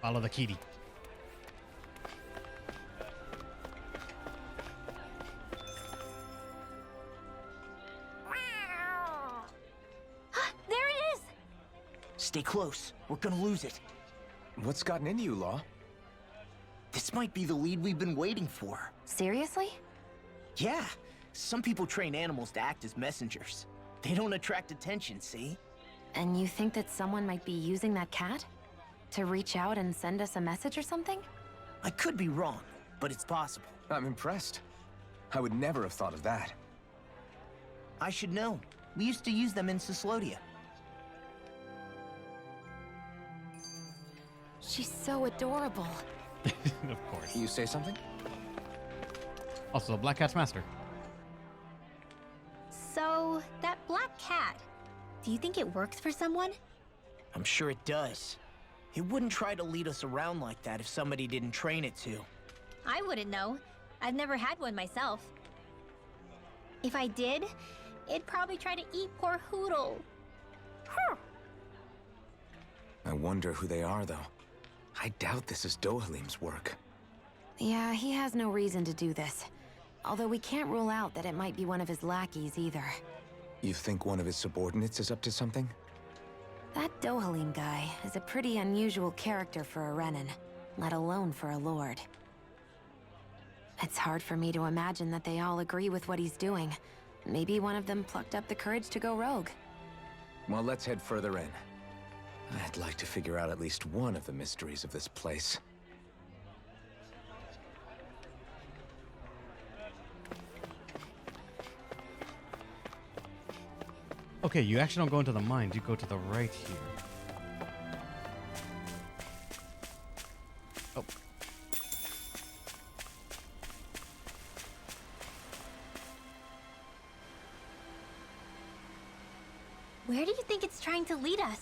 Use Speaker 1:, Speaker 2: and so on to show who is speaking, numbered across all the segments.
Speaker 1: Follow the kitty.
Speaker 2: There it is!
Speaker 3: Stay close. We're gonna lose it.
Speaker 4: What's gotten into you, Law?
Speaker 3: This might be the lead we've been waiting for.
Speaker 2: Seriously?
Speaker 3: Yeah. Some people train animals to act as messengers. They don't attract attention, see?
Speaker 2: And you think that someone might be using that cat? To reach out and send us a message or something?
Speaker 3: I could be wrong, but it's possible.
Speaker 4: I'm impressed. I would never have thought of that.
Speaker 3: I should know. We used to use them in Cyslodia.
Speaker 2: She's so adorable.
Speaker 1: Of course.
Speaker 4: You say something?
Speaker 1: Also, Black Cat's master.
Speaker 5: So, that black cat, do you think it works for someone?
Speaker 3: I'm sure it does. It wouldn't try to lead us around like that if somebody didn't train it to.
Speaker 5: I wouldn't know. I've never had one myself. If I did, it'd probably try to eat poor Hootle.
Speaker 4: I wonder who they are, though. I doubt this is Dohalim's work.
Speaker 2: Yeah, he has no reason to do this. Although we can't rule out that it might be one of his lackeys either.
Speaker 4: You think one of his subordinates is up to something?
Speaker 2: That Dohalim guy is a pretty unusual character for a Renan, let alone for a lord. It's hard for me to imagine that they all agree with what he's doing. Maybe one of them plucked up the courage to go rogue.
Speaker 4: Well, let's head further in. I'd like to figure out at least one of the mysteries of this place.
Speaker 1: Okay, you actually don't go into the mines. You go to the right here. Oh.
Speaker 5: Where do you think it's trying to lead us?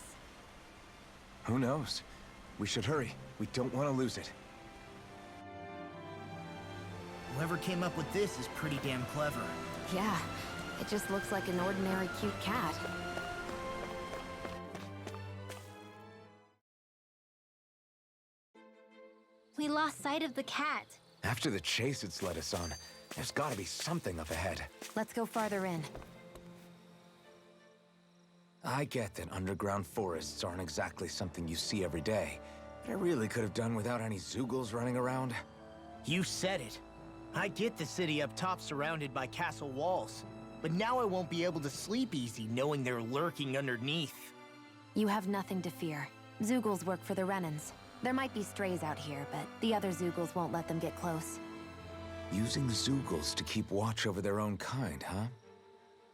Speaker 4: Who knows? We should hurry. We don't want to lose it.
Speaker 3: Whoever came up with this is pretty damn clever.
Speaker 2: Yeah, it just looks like an ordinary cute cat.
Speaker 5: We lost sight of the cat.
Speaker 4: After the chase it's led us on, there's gotta be something up ahead.
Speaker 2: Let's go farther in.
Speaker 4: I get that underground forests aren't exactly something you see every day, but I really could have done without any Zeugles running around.
Speaker 3: You said it. I get the city up top surrounded by castle walls, but now I won't be able to sleep easy knowing they're lurking underneath.
Speaker 2: You have nothing to fear. Zeugles work for the Renans. There might be strays out here, but the other Zeugles won't let them get close.
Speaker 4: Using Zeugles to keep watch over their own kind, huh?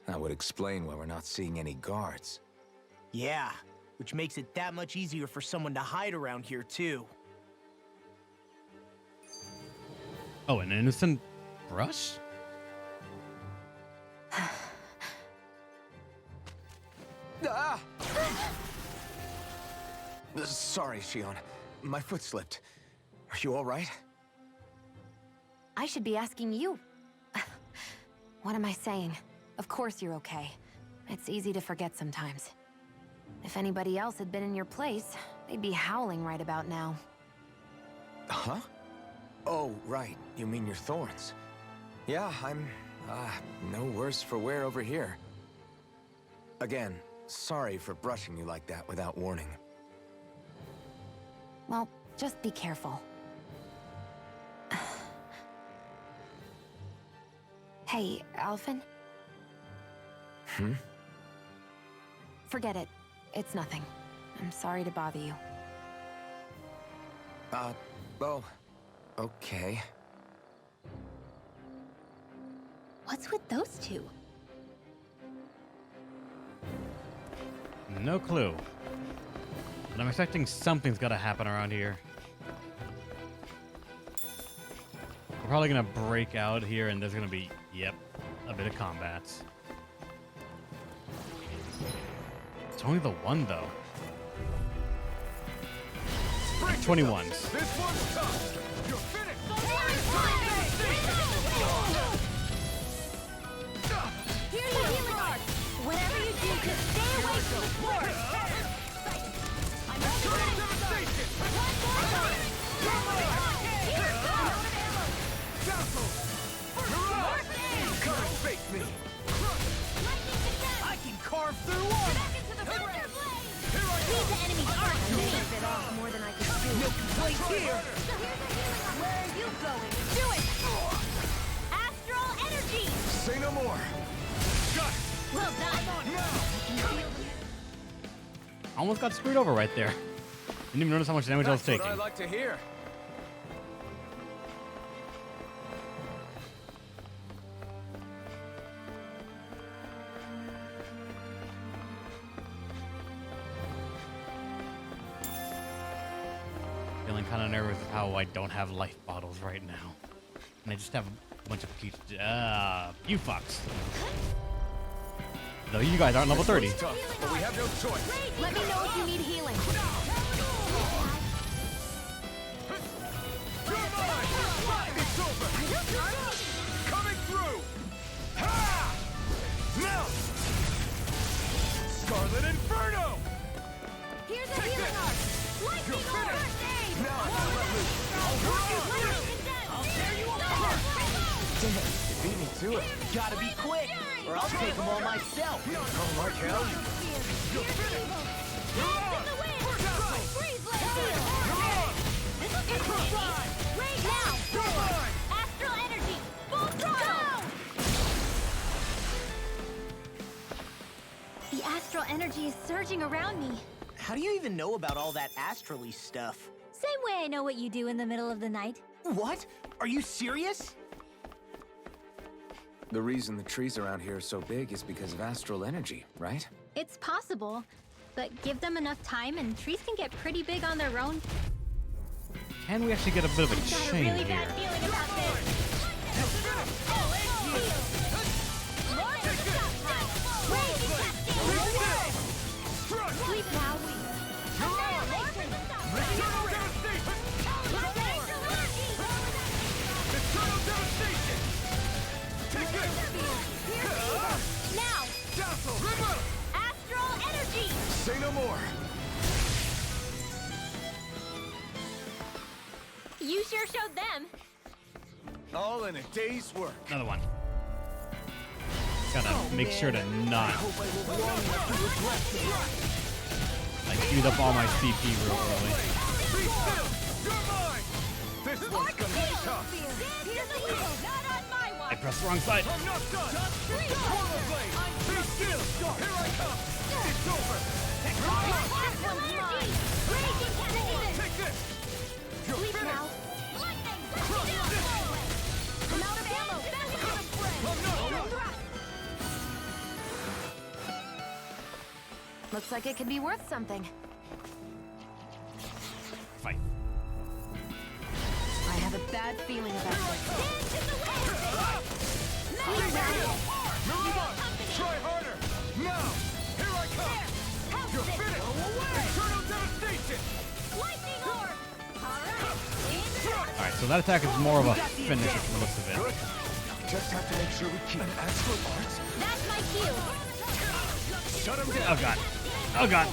Speaker 4: That would explain why we're not seeing any guards.
Speaker 3: Yeah, which makes it that much easier for someone to hide around here too.
Speaker 1: Oh, an innocent brush?
Speaker 4: Ah! Sorry, Shion. My foot slipped. Are you all right?
Speaker 2: I should be asking you. What am I saying? Of course you're okay. It's easy to forget sometimes. If anybody else had been in your place, they'd be howling right about now.
Speaker 4: Huh? Oh, right. You mean your thorns. Yeah, I'm, no worse for wear over here. Again, sorry for brushing you like that without warning.
Speaker 2: Well, just be careful. Hey, Alphen?
Speaker 4: Hmm?
Speaker 2: Forget it. It's nothing. I'm sorry to bother you.
Speaker 4: Oh, okay.
Speaker 5: What's with those two?
Speaker 1: No clue. But I'm expecting something's gotta happen around here. We're probably gonna break out here and there's gonna be, yep, a bit of combat. It's only the one though. 21s.
Speaker 6: This one's tough. You're finished.
Speaker 5: Here's your healing art. Whatever you do, just stay away from the force. I'm only gonna...
Speaker 6: Devastation!
Speaker 3: Wait here!
Speaker 5: Where are you going? Do it! Astral energy!
Speaker 6: Say no more. Got it.
Speaker 5: Well done!
Speaker 1: Almost got screwed over right there. Didn't even notice how much damage I was
Speaker 4: That's
Speaker 1: taking.
Speaker 4: what I like to hear.
Speaker 1: Feeling kind of nervous with how I don't have life bottles right now. And I just have a bunch of you fucks. Though you guys aren't level 30.
Speaker 6: Tough, but we have no choice.
Speaker 2: Let me know if you need healing.
Speaker 6: You're mine. It's over. Coming through. Ha! Now. Scarlet Inferno.
Speaker 5: Here's a
Speaker 6: Take
Speaker 5: healing
Speaker 6: this.
Speaker 5: arc! Lightning
Speaker 6: You're
Speaker 5: orb!
Speaker 6: finished.
Speaker 5: First aid!
Speaker 6: Now I'll let loose.
Speaker 5: I'll tear you apart!
Speaker 4: Damn, you beat me to it.
Speaker 3: Gotta be quick, or I'll take them all myself.
Speaker 4: Oh, like hell.
Speaker 6: You're finished. You're on.
Speaker 5: Freeze blade! This will get easy! Right now!
Speaker 6: You're mine.
Speaker 5: Astral energy! Full throttle! The astral energy is surging around me.
Speaker 3: How do you even know about all that astrally stuff?
Speaker 5: Same way I know what you do in the middle of the night.
Speaker 3: What? Are you serious?
Speaker 4: The reason the trees around here are so big is because of astral energy, right?
Speaker 5: It's possible, but give them enough time and trees can get pretty big on their own.
Speaker 1: Can we actually get a bit of a
Speaker 5: Got a
Speaker 1: chain
Speaker 5: really
Speaker 1: here?
Speaker 5: bad feeling about this. Sleep now.
Speaker 6: Eternal devastation. Eternal devastation. Take it.
Speaker 5: Now,
Speaker 6: Dazzle. Remote.
Speaker 5: astral energy.
Speaker 6: Say no more.
Speaker 5: You sure showed them.
Speaker 6: All in a day's work.
Speaker 1: Another one. Gotta make sure to not like use up all my CP real early.
Speaker 6: Be still. You're mine. This one's gonna be tough.
Speaker 5: Not on my
Speaker 1: I
Speaker 5: watch.
Speaker 1: pressed the wrong side.
Speaker 6: I'm not done. Portal blade. Be still. Here I come. It's over.
Speaker 5: Astral energy. Raging cannon.
Speaker 6: Take this. You're
Speaker 5: Sleep
Speaker 6: finished.
Speaker 5: now. Lightning.
Speaker 6: Crush this.
Speaker 5: I'm out of ammo. Back to the friend.
Speaker 6: I'm not done.
Speaker 2: Looks like it could be worth something.
Speaker 1: Fight.
Speaker 2: I have a bad feeling about this.
Speaker 5: Dance in the wind.
Speaker 6: Move on. Try harder. Now. Here I come. You're finished. Eternal devastation.
Speaker 5: Lightning orb. All right.
Speaker 1: Alright, so that attack is more of a finisher from the looks of it.
Speaker 6: Just have to make sure we keep an astral art.
Speaker 5: That's my cue.
Speaker 6: Shut him down.
Speaker 1: Oh god. Oh god.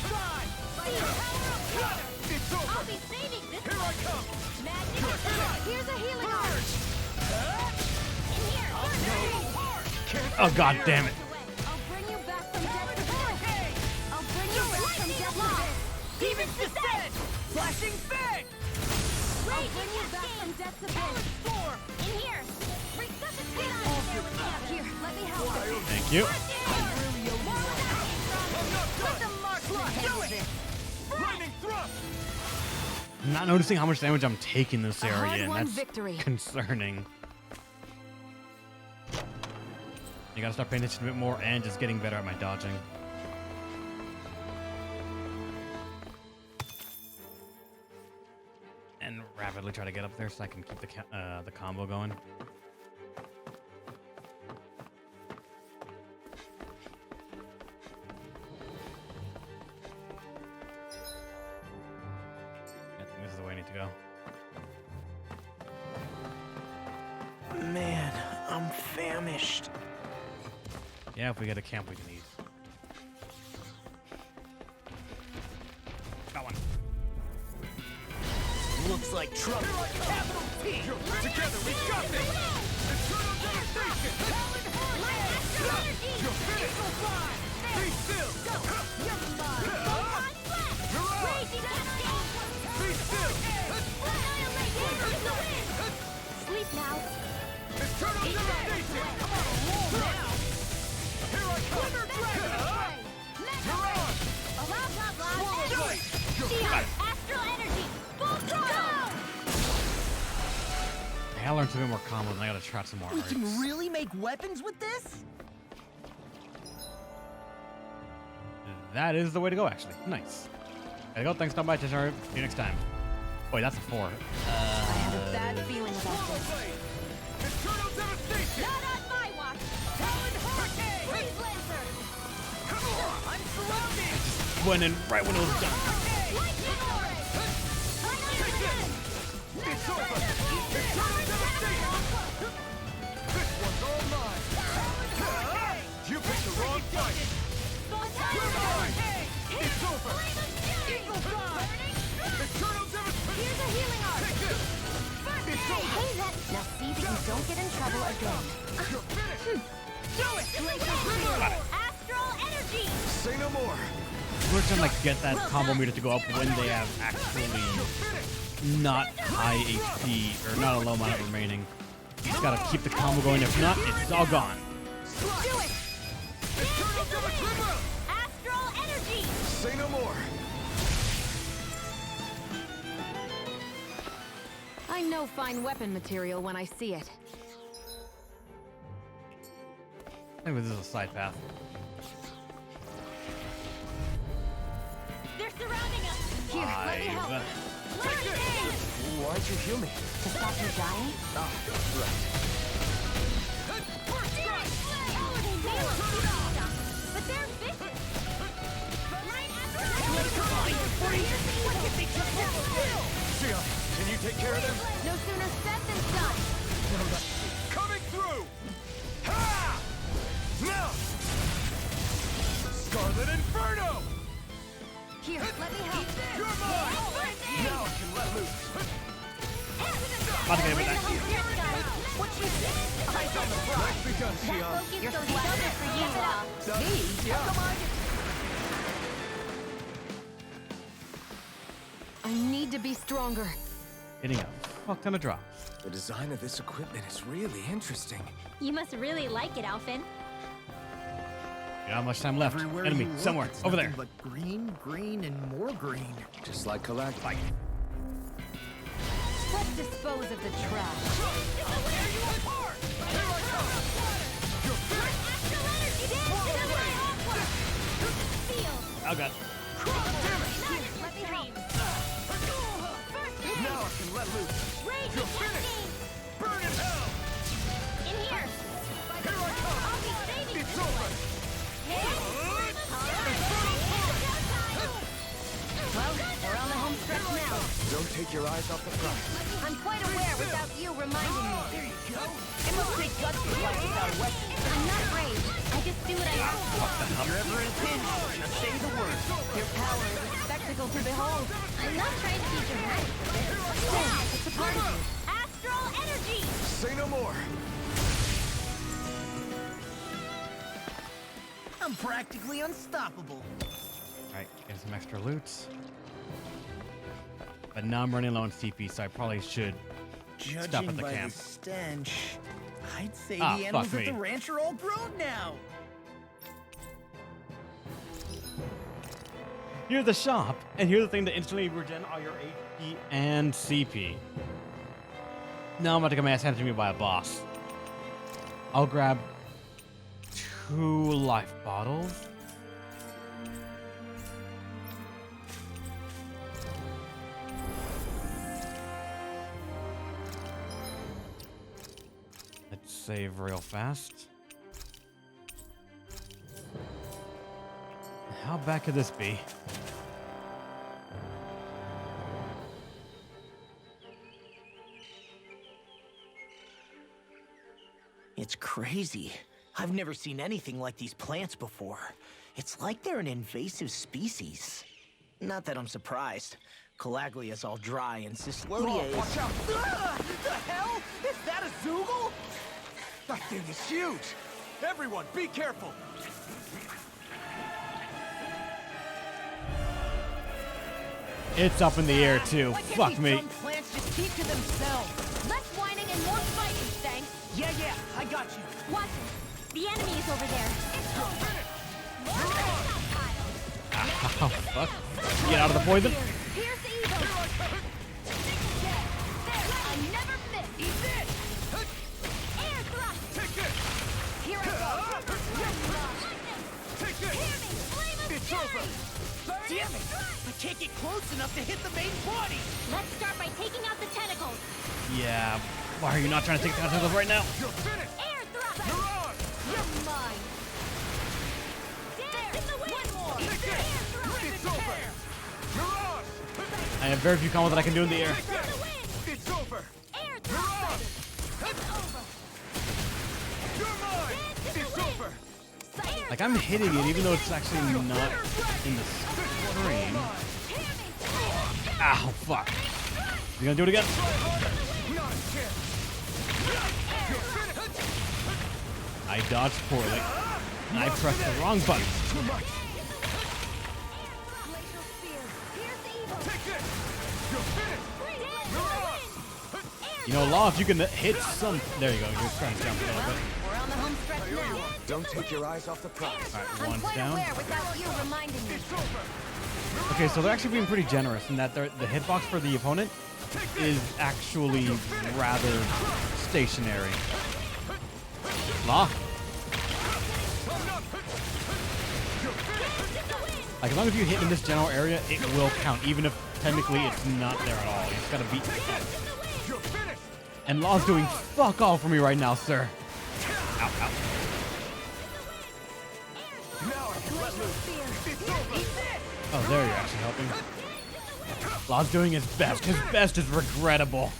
Speaker 6: It's
Speaker 5: I'll
Speaker 6: over.
Speaker 5: be saving this
Speaker 6: Here I
Speaker 5: one.
Speaker 6: come.
Speaker 5: Magic.
Speaker 2: Here's a healing arc.
Speaker 6: Purge.
Speaker 5: In here.
Speaker 1: Oh god damn it.
Speaker 2: I'll bring you back from death to birth. I'll bring you back from death to birth.
Speaker 3: Demons descend! Flashing fang!
Speaker 2: I'll bring you back from death to birth.
Speaker 5: In here. Resuscitate.
Speaker 2: Here, let me help.
Speaker 1: Thank you.
Speaker 5: Put the mark in the head.
Speaker 6: Lightning thrust.
Speaker 1: I'm not noticing how much damage I'm taking this
Speaker 2: A
Speaker 1: area, and
Speaker 2: hard-won
Speaker 1: that's
Speaker 2: victory.
Speaker 1: concerning. You gotta start paying attention a bit more and just getting better at my dodging. And rapidly try to get up there so I can keep the combo going. I think this is the way I need to go.
Speaker 3: Man, I'm famished.
Speaker 1: Yeah, if we get a camp, we can eat. Got one.
Speaker 3: Looks like trouble. Capital T!
Speaker 6: Together we got this. Eternal devastation. You're finished. Be still. You're on. Be still.
Speaker 5: Shield! Astral energy! Full throttle!
Speaker 1: I gotta learn some more combos and I gotta try some more
Speaker 3: We
Speaker 1: arts.
Speaker 3: can really make weapons with this?
Speaker 1: That is the way to go, actually. Nice. Gotta go. Thanks, stop by, Tisha. See you next time. Wait, that's a 4.
Speaker 2: I have a bad feeling about
Speaker 6: Swallow
Speaker 2: this.
Speaker 6: blade! Eternal devastation!
Speaker 5: Not on my watch!
Speaker 6: Talon hurricane!
Speaker 5: Freeze Lancer!
Speaker 6: I'm surrounded!
Speaker 1: Went in right when it was done.
Speaker 5: Lightning Aura!
Speaker 6: Take this! It's over! Eternal devastation! This one's all mine! You picked the wrong fight! You're mine! It's over! Eagle Dawn! Eternal devastation!
Speaker 5: Here's a healing arc!
Speaker 6: Take this! It's over!
Speaker 2: Hey, that. Now see that you don't get in trouble again.
Speaker 6: You're finished!
Speaker 5: Do it! Astral energy!
Speaker 6: Say no more!
Speaker 1: We're trying to like get that combo meter to go up when they have actually not high HP or not a low amount remaining. You just gotta keep the combo going. If not, it's all gone.
Speaker 5: Do it!
Speaker 6: Eternal devastation!
Speaker 5: Astral energy!
Speaker 6: Say no more!
Speaker 2: I know fine weapon material when I see it.
Speaker 1: Maybe this is a side path.
Speaker 5: They're surrounding us!
Speaker 2: Here, let me help.
Speaker 1: 5.
Speaker 5: Hurricane!
Speaker 4: Why'd you heal me?
Speaker 2: To stop you dying?
Speaker 4: Ah, right.
Speaker 5: First strike! Oh, they may look stuck, but they're vicious! Right
Speaker 6: Sia, can you take care of them?
Speaker 2: No sooner said than done.
Speaker 6: Coming through! Ha! Now! Scarlet Inferno!
Speaker 2: Here, let me help.
Speaker 6: You're mine! Now I can let loose!
Speaker 1: About to get everything.
Speaker 5: What you say?
Speaker 6: Eyes on the prize! Nicely done, Sia!
Speaker 5: You're so stubborn for you,
Speaker 6: Me? Yeah.
Speaker 2: I need to be stronger.
Speaker 1: Hitting a fuck ton of drops.
Speaker 4: The design of this equipment is really interesting.
Speaker 5: You must really like it, Alphen.
Speaker 1: You don't have much time left.
Speaker 3: Everywhere
Speaker 1: Enemy
Speaker 3: you look,
Speaker 1: somewhere
Speaker 3: it's
Speaker 1: over
Speaker 3: nothing
Speaker 1: there.
Speaker 3: But green, green, and more green.
Speaker 4: Just like Galactic.
Speaker 2: Let's dispose of the trash.
Speaker 1: Oh god.
Speaker 6: Now I can let loose! You're finished! Burn in hell!
Speaker 5: In here!
Speaker 6: Here I come!
Speaker 5: I'll be saving
Speaker 6: It's
Speaker 5: this
Speaker 6: over!
Speaker 5: one.
Speaker 2: Well, we're on the home stretch now.
Speaker 4: Don't take your eyes off the prize.
Speaker 2: I'm quite aware without you reminding me.
Speaker 6: Here you go!
Speaker 3: It must take guts to fight without a weapon.
Speaker 2: I'm not brave. I just do what I have to.
Speaker 3: If you're ever in a pinch, just say the word.
Speaker 2: Your power is a spectacle to behold.
Speaker 5: I'm not trying to be dramatic.
Speaker 2: Still, it's a part of you.
Speaker 5: Astral energy!
Speaker 6: Say no more!
Speaker 3: I'm practically unstoppable.
Speaker 1: Alright, get some extra loot. But now I'm running low on CP, so I probably should stop
Speaker 3: Judging
Speaker 1: at the
Speaker 3: by
Speaker 1: camp.
Speaker 3: the stench, I'd say
Speaker 1: Ah,
Speaker 3: the
Speaker 1: fuck
Speaker 3: animals
Speaker 1: me.
Speaker 3: at the ranch are all grown now.
Speaker 1: Here's the shop, and here's the thing that instantly regen all your HP and CP. Now I'm about to get my ass handed to me by a boss. I'll grab 2 life bottles. Let's save real fast. How bad could this be?
Speaker 3: It's crazy. I've never seen anything like these plants before. It's like they're an invasive species. Not that I'm surprised. Calaglia's all dry and Cyslodia is...
Speaker 6: Watch out!
Speaker 3: Ah! The hell? Is that a Zoogle?
Speaker 6: That thing is huge! Everyone, be careful!
Speaker 1: It's up in the air too.
Speaker 3: Why can't
Speaker 1: Fuck
Speaker 3: these
Speaker 1: me.
Speaker 3: dumb plants just keep to themselves?
Speaker 5: Less whining and more fighting, thanks.
Speaker 3: Yeah, I got you.
Speaker 5: Watch it. The enemy is over there.
Speaker 1: Oh, fuck. get out of the poison.
Speaker 6: Pierce evil. I never miss. Eat this. Air thrust. Take it. Here I go. Take it. Hear me. Flame of
Speaker 3: It's
Speaker 6: fury.
Speaker 3: over. Damn it! I can't get close enough to hit the main body.
Speaker 5: Let's start by taking out the tentacles.
Speaker 1: Yeah. Why are you not trying to take the tentacles right now?
Speaker 6: Air thrust. You're mine. Dance in the wind. One more. Air thrust.
Speaker 3: It's over.
Speaker 1: I have very few combos that I can do in the air.
Speaker 3: It's over.
Speaker 6: Air thrust. It's over.
Speaker 3: It's over.
Speaker 1: Like, I'm hitting it even though it's actually not in the screen. Ow, fuck. You gonna do it again? I dodged poorly. And I pressed the wrong button.
Speaker 6: Glacial spear. Pierce evil.
Speaker 1: You know, Law, if you can hit some... There you go. You're trying to jump a little bit.
Speaker 6: We're on the home stretch now.
Speaker 4: Don't take your eyes off the prize.
Speaker 1: All right,
Speaker 6: I'm
Speaker 1: one's
Speaker 6: quite
Speaker 1: down.
Speaker 6: aware without you reminding me.
Speaker 1: Okay, so they're actually being pretty generous in that the hitbox for the opponent is actually rather stationary. Law. Like, as long as you hit in this general area, it will count, even if technically it's not there at all. You just gotta beat And Law's doing fuck all for me right now, sir. Ow, ow. Oh, there you're actually helping. Law's doing his best. His best is regrettable.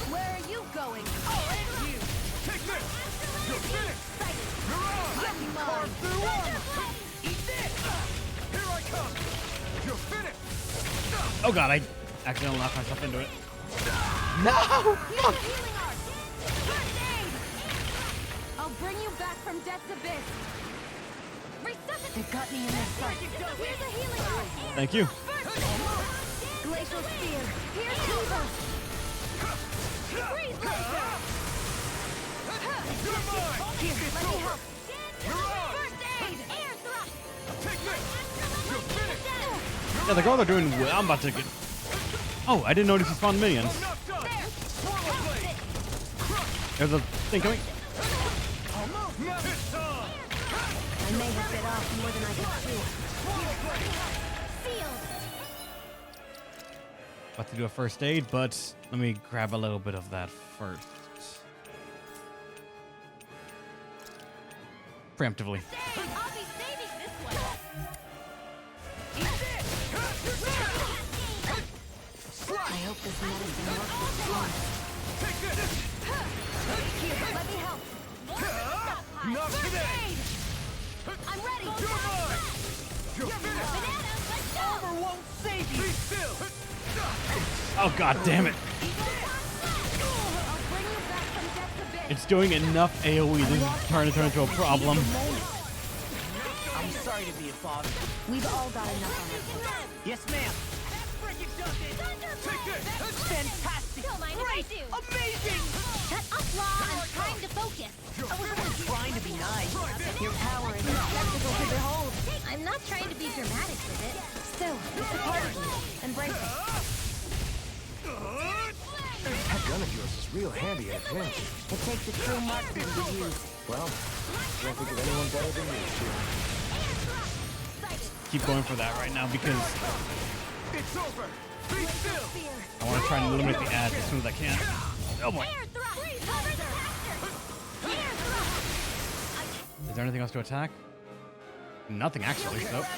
Speaker 6: Where are you going?
Speaker 1: Oh god, I accidentally knocked myself into it. No!
Speaker 6: I'll bring you back from death's abyss. They've got me in their sight. Here's a healing art.
Speaker 1: Thank you.
Speaker 6: Glacial spear. Here's evil. Freeze laser. Here, let me help. First aid. Air thrust.
Speaker 1: Yeah, the girls are doing well. I'm about to get... Oh, I didn't notice he spawned minions. There's a thing coming.
Speaker 6: I may have bit off more than I could chew. Sealed.
Speaker 1: About to do a first aid, but let me grab a little bit of that first. Preemptively.
Speaker 6: I'll be saving this one. I hope this medicine works with Swan. Here, let me help. First aid. I'm ready. You're mine. Banana, let's go.
Speaker 3: Armor won't save you. Be still.
Speaker 1: Oh god damn it.
Speaker 6: I'll bring you back from death's abyss.
Speaker 1: It's doing enough AoE. This is starting to turn into a problem.
Speaker 3: I'm sorry to be a bother.
Speaker 6: We've all got enough on our plates.
Speaker 3: Yes, ma'am. Fantastic.
Speaker 5: Don't mind if I
Speaker 3: Great.
Speaker 5: do.
Speaker 3: Amazing.
Speaker 5: Shut up, Law. I'm trying to focus.
Speaker 3: I was only trying to be nice.
Speaker 6: Your power is a spectacle to behold.
Speaker 5: I'm not trying to be dramatic with it.
Speaker 6: Still, it's a part of you. Embrace it.
Speaker 4: That gun of yours is real handy at a pinch.
Speaker 6: It takes a true marksman to use.
Speaker 4: Well, can't think of anyone better than you, Shiro.
Speaker 1: Keep going for that right now because
Speaker 3: It's over. Be still.
Speaker 1: I want to try and eliminate the ads as soon as I can. Oh boy.
Speaker 5: Air thrust. Cover the caster. Air thrust.
Speaker 1: Is there anything else to attack? Nothing actually, so.
Speaker 6: Dance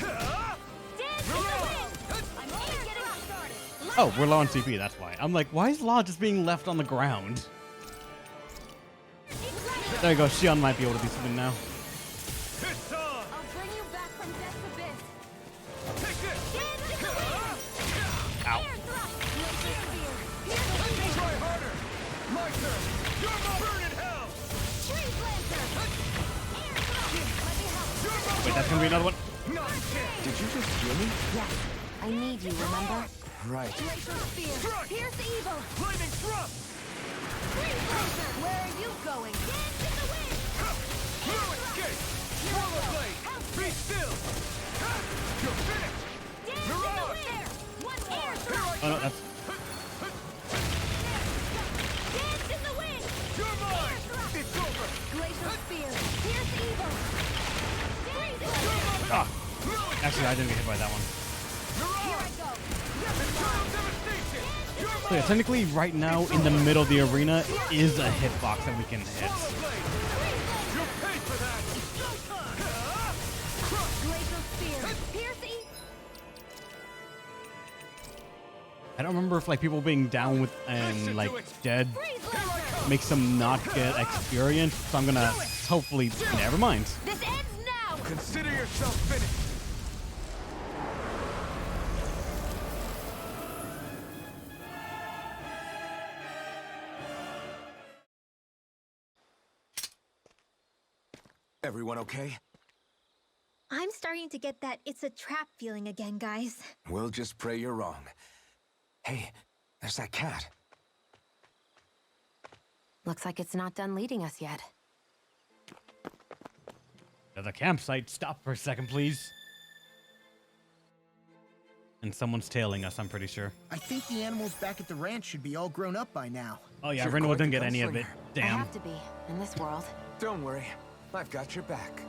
Speaker 6: in the wind. I'm only getting started.
Speaker 1: Oh, we're low on CP, that's why. I'm like, why is Law just being left on the ground? There you go, Shion might be able to do something now.
Speaker 6: I'll bring you back from death's abyss.
Speaker 5: Dance in the wind.
Speaker 1: Ow.
Speaker 5: Air thrust.
Speaker 6: Try
Speaker 3: harder. My turn. You're my burning hell.
Speaker 6: Tree planter. Air thrust. Let me help.
Speaker 1: Wait, that's gonna be another one.
Speaker 4: Did you just hear me?
Speaker 6: Yes, I need you, remember?
Speaker 4: Right.
Speaker 6: Glacial spear. Pierce evil.
Speaker 3: Flaming thrust.
Speaker 6: Freeze laser. Where are you going? Dance in the wind.
Speaker 1: Actually, I didn't get hit by that one.
Speaker 6: Here I go.
Speaker 1: So yeah, technically, right now in the middle of the arena is a hitbox that we can hit.
Speaker 6: Glacial spear. Piercing.
Speaker 1: I don't remember if like people being down with and like dead
Speaker 6: Freeze laser.
Speaker 1: makes them not get experience. So I'm gonna hopefully never mind.
Speaker 6: This ends now.
Speaker 4: Consider yourself finished. Everyone okay?
Speaker 5: I'm starting to get that it's a trap feeling again, guys.
Speaker 4: We'll just pray you're wrong. Hey, there's that cat.
Speaker 2: Looks like it's not done leading us yet.
Speaker 1: At the campsite, stop for a second, please. And someone's tailing us, I'm pretty sure.
Speaker 3: I think the animals back at the ranch should be all grown up by now.
Speaker 1: Oh yeah,
Speaker 4: You're
Speaker 1: Renwell
Speaker 4: quite
Speaker 1: didn't
Speaker 4: the
Speaker 1: get any of it.
Speaker 4: gunslinger.
Speaker 2: I
Speaker 1: Damn.
Speaker 2: have to be, in this world.
Speaker 4: Don't worry, I've got your back.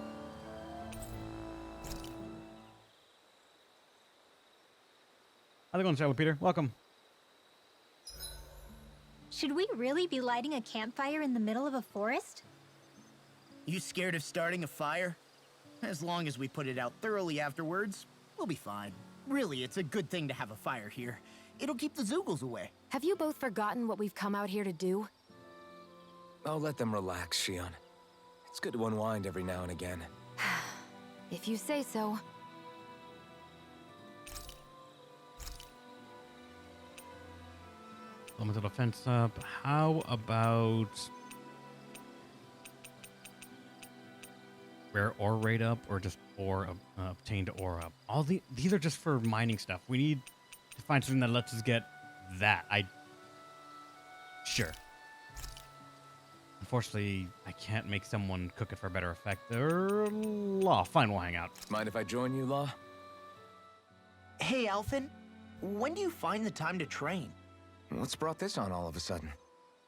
Speaker 1: How's it going, Charlie Peter? Welcome.
Speaker 5: Should we really be lighting a campfire in the middle of a forest?
Speaker 3: You scared of starting a fire? As long as we put it out thoroughly afterwards, we'll be fine. Really, it's a good thing to have a fire here. It'll keep the Zoogles away.
Speaker 2: Have you both forgotten what we've come out here to do?
Speaker 4: I'll let them relax, Shion. It's good to unwind every now and again.
Speaker 2: If you say so.
Speaker 1: Element of defense up. How about rare ore rate up or just ore obtained ore up? These are just for mining stuff. We need to find something that lets us get that. Sure. Unfortunately, I can't make someone cook it for a better effect. Law, fine, we'll hang out.
Speaker 4: Mind if I join you, Law?
Speaker 3: Hey, Alphen, when do you find the time to train?
Speaker 4: What's brought this on all of a sudden?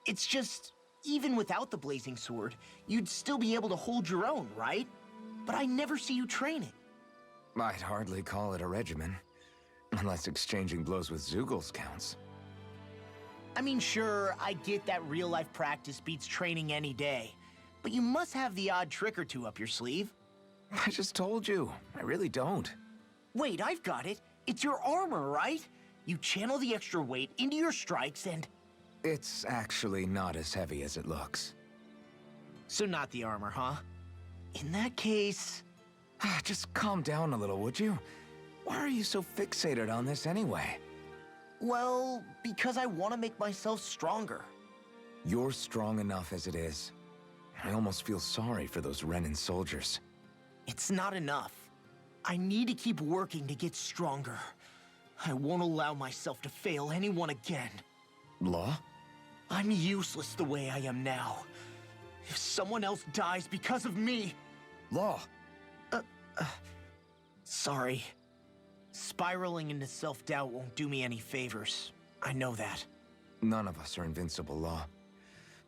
Speaker 3: It's just, even without the blazing sword, you'd still be able to hold your own, right? But I never see you training.
Speaker 4: I'd hardly call it a regimen. Unless exchanging blows with Zoogles counts.
Speaker 3: I mean, sure, I get that real-life practice beats training any day. But you must have the odd trick or two up your sleeve.
Speaker 4: I just told you, I really don't.
Speaker 3: Wait, I've got it. It's your armor, right? You channel the extra weight into your strikes and...
Speaker 4: It's actually not as heavy as it looks.
Speaker 3: So not the armor, huh? In that case...
Speaker 4: Just calm down a little, would you? Why are you so fixated on this anyway?
Speaker 3: Well, because I want to make myself stronger.
Speaker 4: You're strong enough as it is. I almost feel sorry for those Renan soldiers.
Speaker 3: It's not enough. I need to keep working to get stronger. I won't allow myself to fail anyone again.
Speaker 4: Law?
Speaker 3: I'm useless the way I am now. If someone else dies because of me...
Speaker 4: Law!
Speaker 3: Sorry. Spiraling into self-doubt won't do me any favors. I know that.
Speaker 4: None of us are invincible, Law.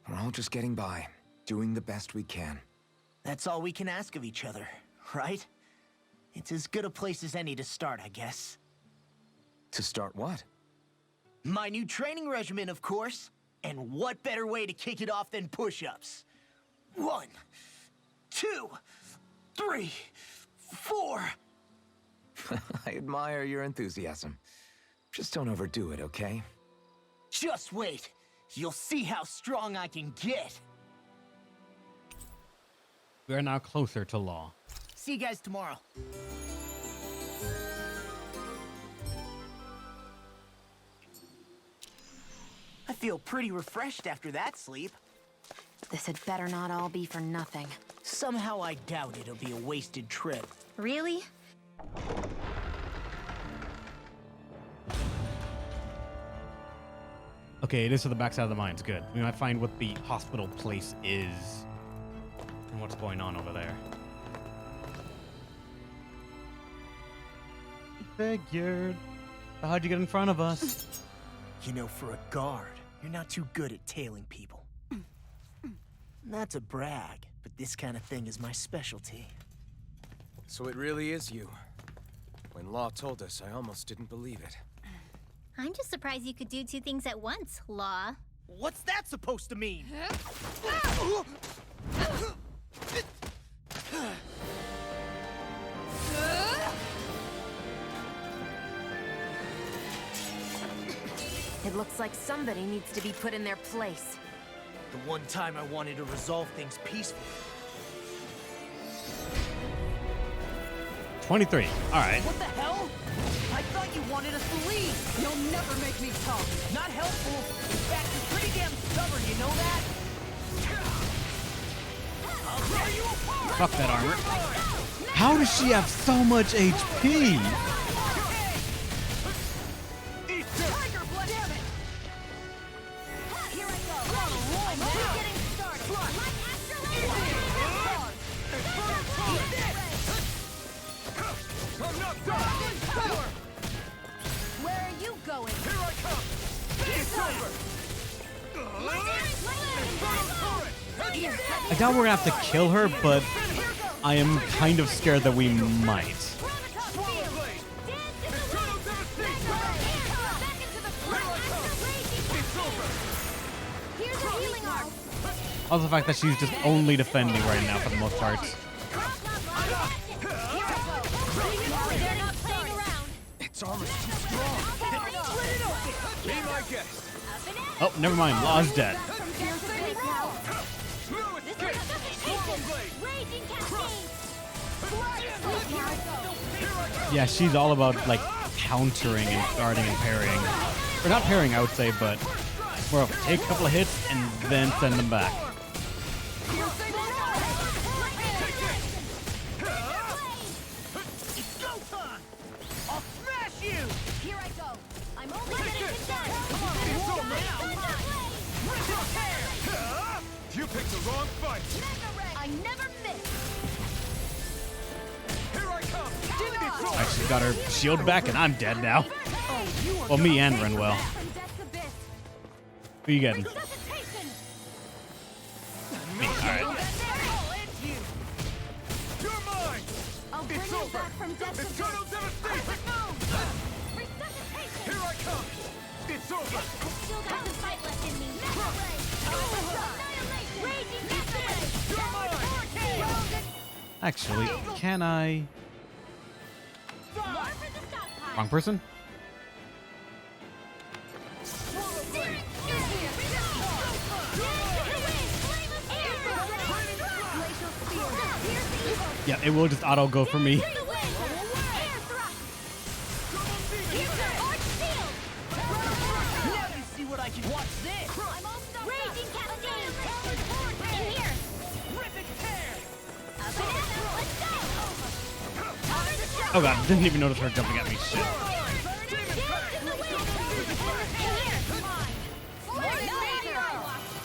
Speaker 4: We're all just getting by, doing the best we can.
Speaker 3: That's all we can ask of each other, right? It's as good a place as any to start, I guess.
Speaker 4: To start what?
Speaker 3: My new training regimen, of course. And what better way to kick it off than push-ups? 1, 2, 3, 4...
Speaker 4: I admire your enthusiasm. Just don't overdo it, okay?
Speaker 3: Just wait. You'll see how strong I can get.
Speaker 1: We are now closer to Law.
Speaker 3: See you guys tomorrow. I feel pretty refreshed after that sleep.
Speaker 2: This had better not all be for nothing.
Speaker 3: Somehow I doubt it'll be a wasted trip.
Speaker 5: Really?
Speaker 1: Okay, it is to the backside of the mines. Good. We might find what the hospital place is and what's going on over there. Figured. How'd you get in front of us?
Speaker 3: You know, for a guard, you're not too good at tailing people. Not to brag, but this kind of thing is my specialty.
Speaker 4: So it really is you. When Law told us, I almost didn't believe it.
Speaker 5: I'm just surprised you could do two things at once, Law.
Speaker 3: What's that supposed to mean?
Speaker 2: It looks like somebody needs to be put in their place.
Speaker 3: The one time I wanted to resolve things peacefully.
Speaker 1: 23. All right.
Speaker 3: What the hell? I thought you wanted us to leave.
Speaker 6: You'll never make me talk.
Speaker 3: Not helpful. In fact, you're pretty damn stubborn, you know that? I'll tear you apart!
Speaker 1: Fuck that armor. How does she have so much HP?
Speaker 6: Tiger blood, damn it! Here I go. I'm only getting started. My astral
Speaker 4: I'm not done!
Speaker 6: Where are you going?
Speaker 4: Here I come! It's over!
Speaker 1: I doubt we're gonna have to kill her, but I am kind of scared that we might.
Speaker 6: Here's a healing arm.
Speaker 1: Also, the fact that she's just only defending right now for the most part.
Speaker 6: They're not playing around.
Speaker 4: Its armor's too strong! Be my guest!
Speaker 1: Oh, never mind. Law's dead. Yeah, she's all about like countering and guarding and parrying. Or not parrying, I would say, but more of take a couple of hits and then send them back.
Speaker 3: It's go time! I'll smash you!
Speaker 6: Here I go. I'm only getting it done.
Speaker 4: You picked the wrong fight!
Speaker 6: I never miss.
Speaker 4: Here I come!
Speaker 1: Actually got her shield back and I'm dead now. Well, me and Renwell.
Speaker 6: From death's abyss.
Speaker 1: Who you getting?
Speaker 6: Resuscitation.
Speaker 1: Me. Alright.
Speaker 4: You're mine!
Speaker 6: I'll bring
Speaker 4: It's
Speaker 6: you
Speaker 4: over!
Speaker 6: back from death's abyss.
Speaker 4: Eternal devastation!
Speaker 6: Resuscitation.
Speaker 4: Here I come! It's over!
Speaker 5: Still got some fight left in me.
Speaker 6: Annihilation. Raging Death.
Speaker 4: You're mine!
Speaker 1: Actually, can I? Wrong person? Yeah, it will just auto go for me.
Speaker 6: Now you
Speaker 3: See what I can watch this!
Speaker 6: Raging Cascade.
Speaker 5: In here.
Speaker 3: Rip and tear!
Speaker 1: Oh god, didn't even notice her jumping at me. Shit.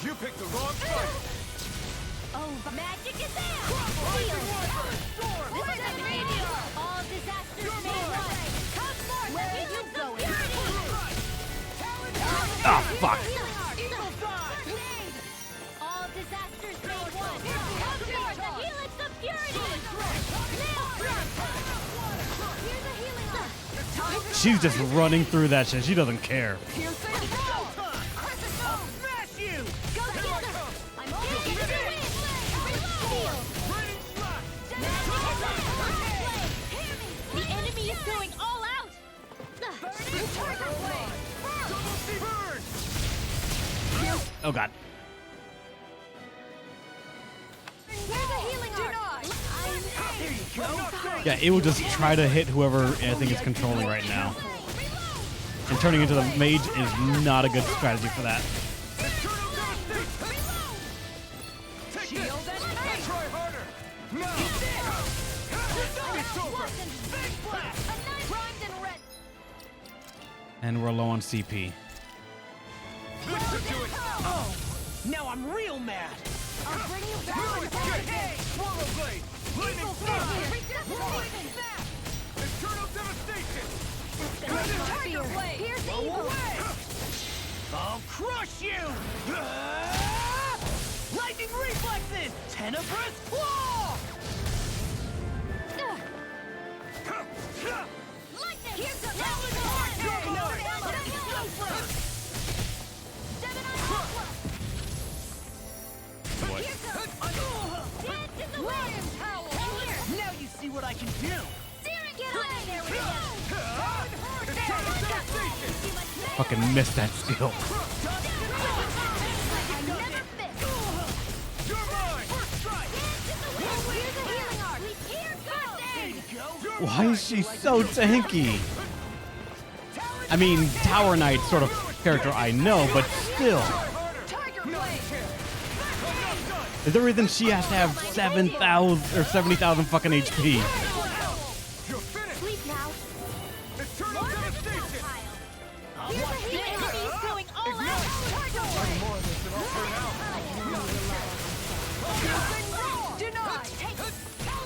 Speaker 4: You picked the wrong fight!
Speaker 6: Oh, magic is there! All disasters made one. Come forth! Where are you going?
Speaker 1: Ah, fuck.
Speaker 6: All disasters made one. Come forth and heal its purity! Here's a healing arm.
Speaker 1: She's just running through that shit. She doesn't care.
Speaker 3: Smash you!
Speaker 6: Go get him! I'm only getting to win! Reload!
Speaker 5: The enemy is going all out.
Speaker 1: Oh god.
Speaker 6: Here's a healing arm.
Speaker 3: There you go!
Speaker 1: Yeah, it will just try to hit whoever I think is controlling right now. And turning into the mage is not a good strategy for that.
Speaker 3: Shield and
Speaker 4: Try harder! Now! It's over!
Speaker 6: Primed and red.
Speaker 1: And we're low on CP.
Speaker 4: This should do it!
Speaker 3: Oh! Now I'm real mad!
Speaker 6: I'll bring you back
Speaker 4: Move
Speaker 6: from
Speaker 4: it!
Speaker 6: death.
Speaker 4: Hey! Swallow Blade! Lightning Strike! Eternal devastation!
Speaker 6: Tiger blade. Here's evil.
Speaker 3: I'll crush you! Lightning reflexes! Tenebrous claw!
Speaker 1: What?
Speaker 6: Here goes. Dance in the wind. In here.
Speaker 3: Now you see what I can do!
Speaker 6: Siren, get on in there with you.
Speaker 1: Fucking missed that skill.
Speaker 6: I never fit.
Speaker 3: You're mine! First strike!
Speaker 6: Here's a healing arc. Here goes.
Speaker 1: Why is she so tanky? I mean, Tower Knight sort of character I know, but still.
Speaker 6: Tiger Blade.
Speaker 1: Is there a reason she has to have 7,000 or 70,000 fucking HP?
Speaker 3: You're finished!
Speaker 6: Sleep now.
Speaker 3: Eternal
Speaker 6: More
Speaker 3: devastation!
Speaker 6: pile. Here's a healing enemies going all out. Tiger Blade. Denied.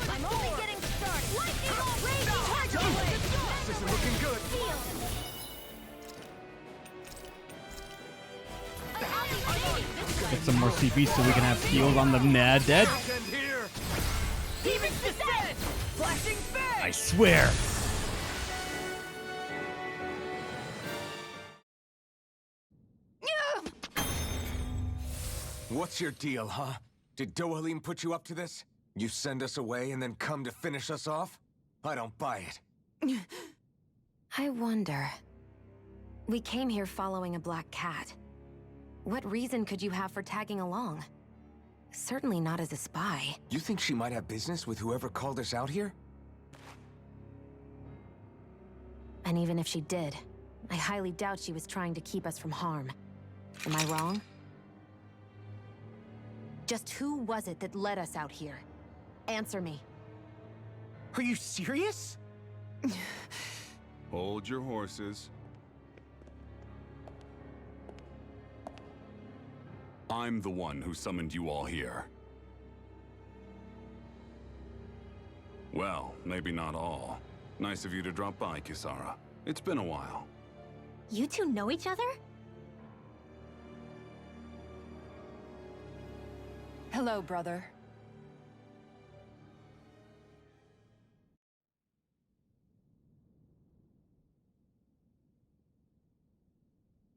Speaker 6: I'm only getting started. Lightning bolt. Raging Tiger Blade.
Speaker 3: This isn't looking good.
Speaker 1: Get some more CP so we can have heals on the dead.
Speaker 3: End here!
Speaker 6: Demon's Descent.
Speaker 3: Flashing fang!
Speaker 1: I swear.
Speaker 4: What's your deal, huh? Did Dohalim put you up to this? You send us away and then come to finish us off? I don't buy it.
Speaker 2: I wonder. We came here following a black cat. What reason could you have for tagging along? Certainly not as a spy.
Speaker 4: You think she might have business with whoever called us out here?
Speaker 2: And even if she did, I highly doubt she was trying to keep us from harm. Am I wrong? Just who was it that led us out here? Answer me.
Speaker 3: Are you serious?
Speaker 7: Hold your horses. I'm the one who summoned you all here. Well, maybe not all. Nice of you to drop by, Kisara. It's been a while.
Speaker 5: You two know each other?
Speaker 8: Hello, brother.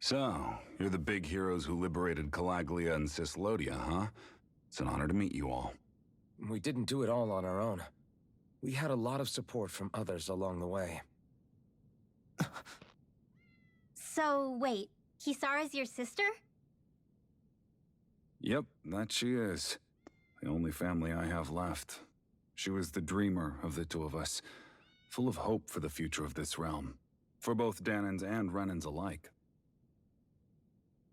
Speaker 7: So, you're the big heroes who liberated Calaglia and Cislodia, huh? It's an honor to meet you all.
Speaker 4: We didn't do it all on our own. We had a lot of support from others along the way.
Speaker 5: So, wait. Kisara's your sister?
Speaker 7: Yep, that she is. The only family I have left. She was the dreamer of the two of us, full of hope for the future of this realm, for both Danans and Renans alike.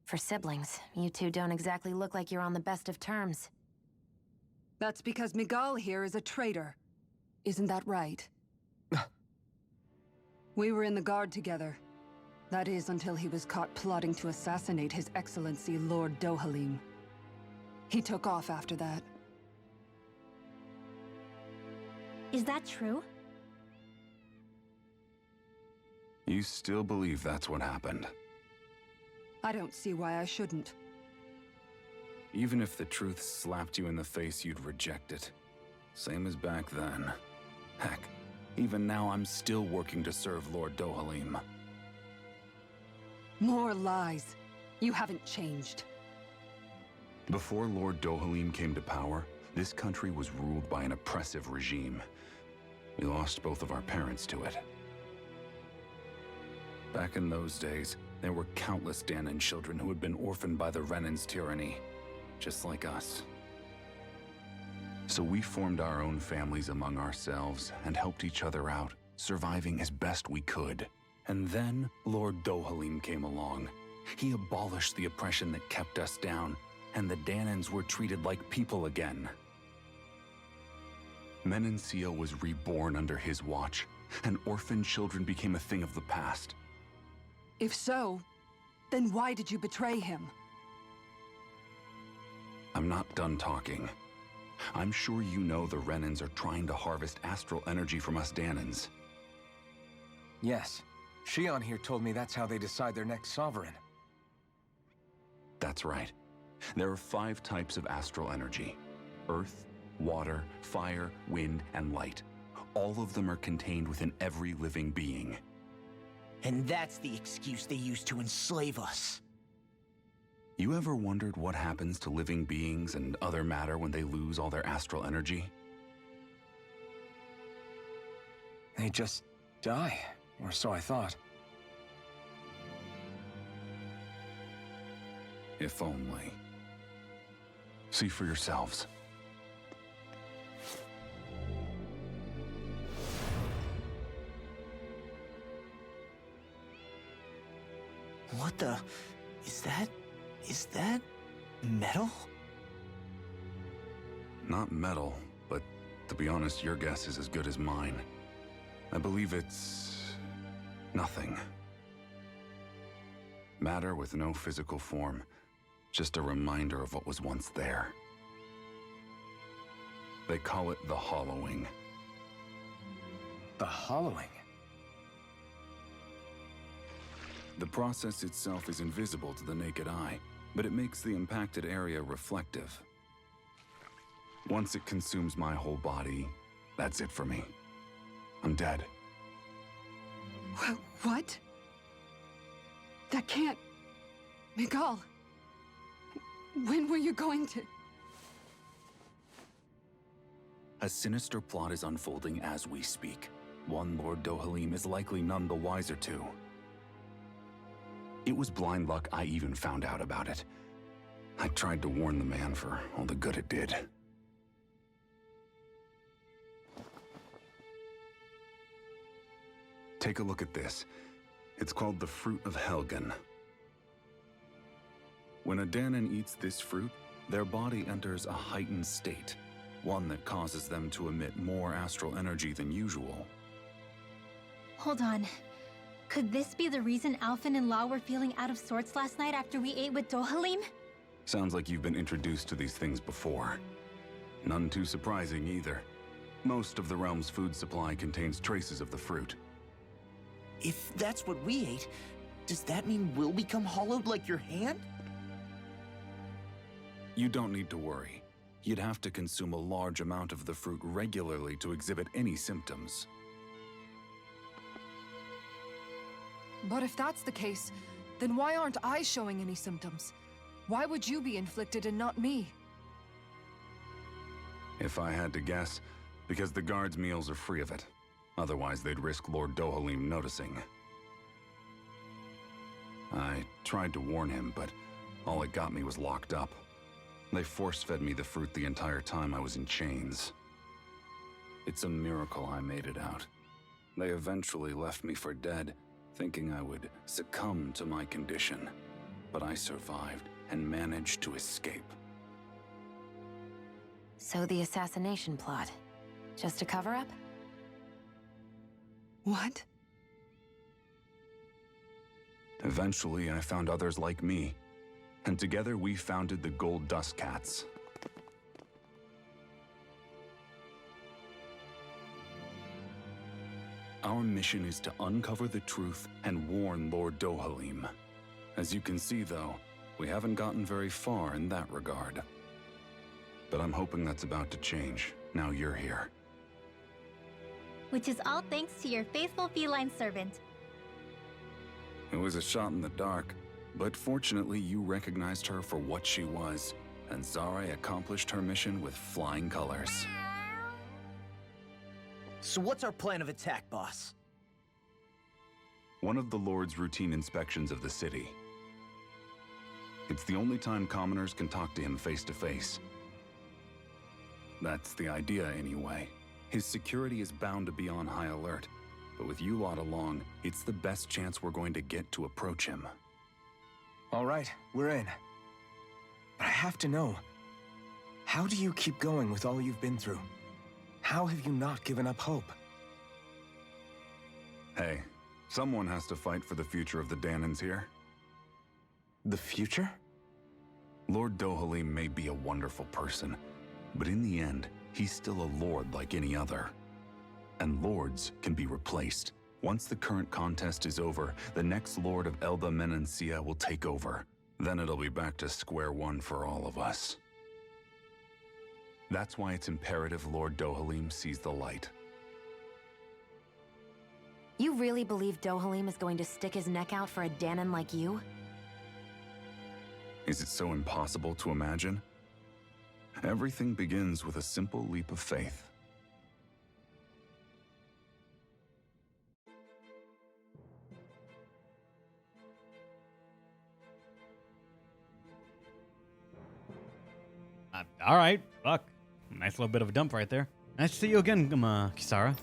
Speaker 2: For siblings, you two don't exactly look like you're on the best of terms.
Speaker 8: That's because Miguel here is a traitor. Isn't that right? We were in the Guard together. That is, until he was caught plotting to assassinate His Excellency Lord Dohalim. He took off after that.
Speaker 5: Is that true?
Speaker 7: You still believe that's what happened?
Speaker 8: I don't see why I shouldn't.
Speaker 7: Even if the truth slapped you in the face, you'd reject it. Same as back then. Heck, even now I'm still working to serve Lord Dohalim.
Speaker 8: More lies. You haven't changed.
Speaker 7: Before Lord Dohalim came to power, this country was ruled by an oppressive regime. We lost both of our parents to it. Back in those days, there were countless Danan children who had been orphaned by the Renan's tyranny, just like us. So we formed our own families among ourselves and helped each other out, surviving as best we could. And then Lord Dohalim came along. He abolished the oppression that kept us down, and the Danans were treated like people again. Menancia was reborn under his watch, and orphan children became a thing of the past.
Speaker 8: If so, then why did you betray him?
Speaker 7: I'm not done talking. I'm sure you know the Renans are trying to harvest astral energy from us Danans.
Speaker 4: Yes. Shion here told me that's how they decide their next sovereign.
Speaker 7: That's right. There are 5 types of astral energy: earth, water, fire, wind, and light. All of them are contained within every living being.
Speaker 3: And that's the excuse they use to enslave us.
Speaker 7: You ever wondered what happens to living beings and other matter when they lose all their astral energy?
Speaker 4: They just die, or so I thought.
Speaker 7: If only. See for yourselves.
Speaker 3: What the... Is that metal?
Speaker 7: Not metal, but to be honest, your guess is as good as mine. I believe it's... nothing. Matter with no physical form. Just a reminder of what was once there. They call it the hollowing.
Speaker 4: The hollowing?
Speaker 7: The process itself is invisible to the naked eye, but it makes the impacted area reflective. Once it consumes my whole body, that's it for me. I'm dead.
Speaker 8: What? That can't... Miguel... When were you going to...
Speaker 7: A sinister plot is unfolding as we speak. One Lord Dohalim is likely none the wiser to. It was blind luck I even found out about it. I tried to warn the man for all the good it did. Take a look at this. It's called the Fruit of Helgen. When a Dahnan eats this fruit, their body enters a heightened state, one that causes them to emit more astral energy than usual.
Speaker 5: Hold on. Could this be the reason Alphen and Law were feeling out of sorts last night after we ate with Dohalim?
Speaker 7: Sounds like you've been introduced to these things before. None too surprising either. Most of the realm's food supply contains traces of the fruit.
Speaker 3: If that's what we ate, does that mean we'll become hollowed like your hand?
Speaker 7: You don't need to worry. You'd have to consume a large amount of the fruit regularly to exhibit any symptoms.
Speaker 8: But if that's the case, then why aren't I showing any symptoms? Why would you be inflicted and not me?
Speaker 7: If I had to guess, because the guards' meals are free of it. Otherwise, they'd risk Lord Dohalim noticing. I tried to warn him, but all it got me was locked up. They force-fed me the fruit the entire time I was in chains. It's a miracle I made it out. They eventually left me for dead, thinking I would succumb to my condition. But I survived and managed to escape.
Speaker 2: So the assassination plot, just a cover-up?
Speaker 8: What?
Speaker 7: Eventually, I found others like me, and together we founded the Gold Dust Cats. Our mission is to uncover the truth and warn Lord Dohalim. As you can see, though, we haven't gotten very far in that regard. But I'm hoping that's about to change, now you're here.
Speaker 5: Which is all thanks to your faithful feline servant.
Speaker 7: It was a shot in the dark, but fortunately you recognized her for what she was, and Zare accomplished her mission with flying colors.
Speaker 3: So what's our plan of attack, boss?
Speaker 7: One of the Lord's routine inspections of the city. It's the only time commoners can talk to him face to face. That's the idea, anyway. His security is bound to be on high alert, but with you lot along, it's the best chance we're going to get to approach him.
Speaker 4: All right, we're in. But I have to know, how do you keep going with all you've been through? How have you not given up hope?
Speaker 7: Hey, someone has to fight for the future of the Dahnans here.
Speaker 4: The future?
Speaker 7: Lord Dohalim may be a wonderful person, but in the end, he's still a lord like any other. And lords can be replaced. Once the current contest is over, the next lord of Elba Menancia will take over. Then it'll be back to square one for all of us. That's why it's imperative Lord Dohalim sees the light.
Speaker 2: You really believe Dohalim is going to stick his neck out for a Danon like you?
Speaker 7: Is it so impossible to imagine? Everything begins with a simple leap of faith.
Speaker 1: All right, fuck. Nice little bit of a dump right there. Nice to see you again, Kisara.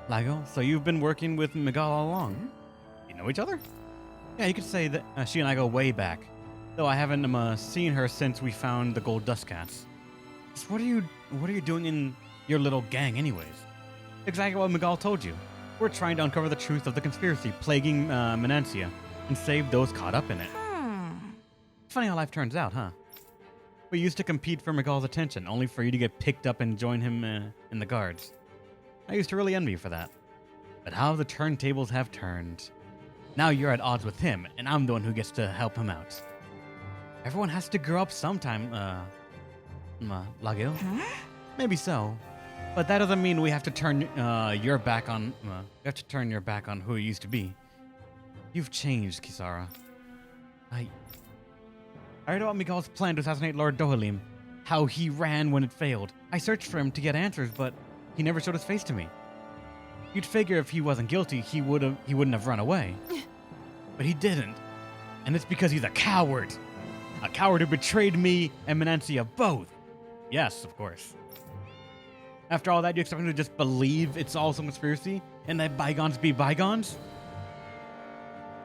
Speaker 1: Lago, so you've been working with Miguel all along? You know each other? Yeah, you could say that she and I go way back. Though I haven't seen her since we found the gold dust cats. So what are you doing in your little gang anyways? Exactly what Miguel told you. We're trying to uncover the truth of the conspiracy plaguing Menancia and save those caught up in it. Funny how life turns out, huh? We used to compete for Miguel's attention, only for you to get picked up and join him in the guards. I used to really envy you for that. But how the turntables have turned. Now you're at odds with him, and I'm the one who gets to help him out. Everyone has to grow up sometime, Lagil. Maybe so. But that doesn't mean we have to turn your back on who you used to be. You've changed, Kisara. I heard about Miguel's plan to assassinate Lord Dohalim. How he ran when it failed. I searched for him to get answers, but he never showed his face to me. You'd figure if he wasn't guilty, he wouldn't have run away. But he didn't. And it's because he's a coward. A coward who betrayed me and Menancia both. Yes, of course. After all that, you expect him to just believe it's all some conspiracy and that bygones be bygones?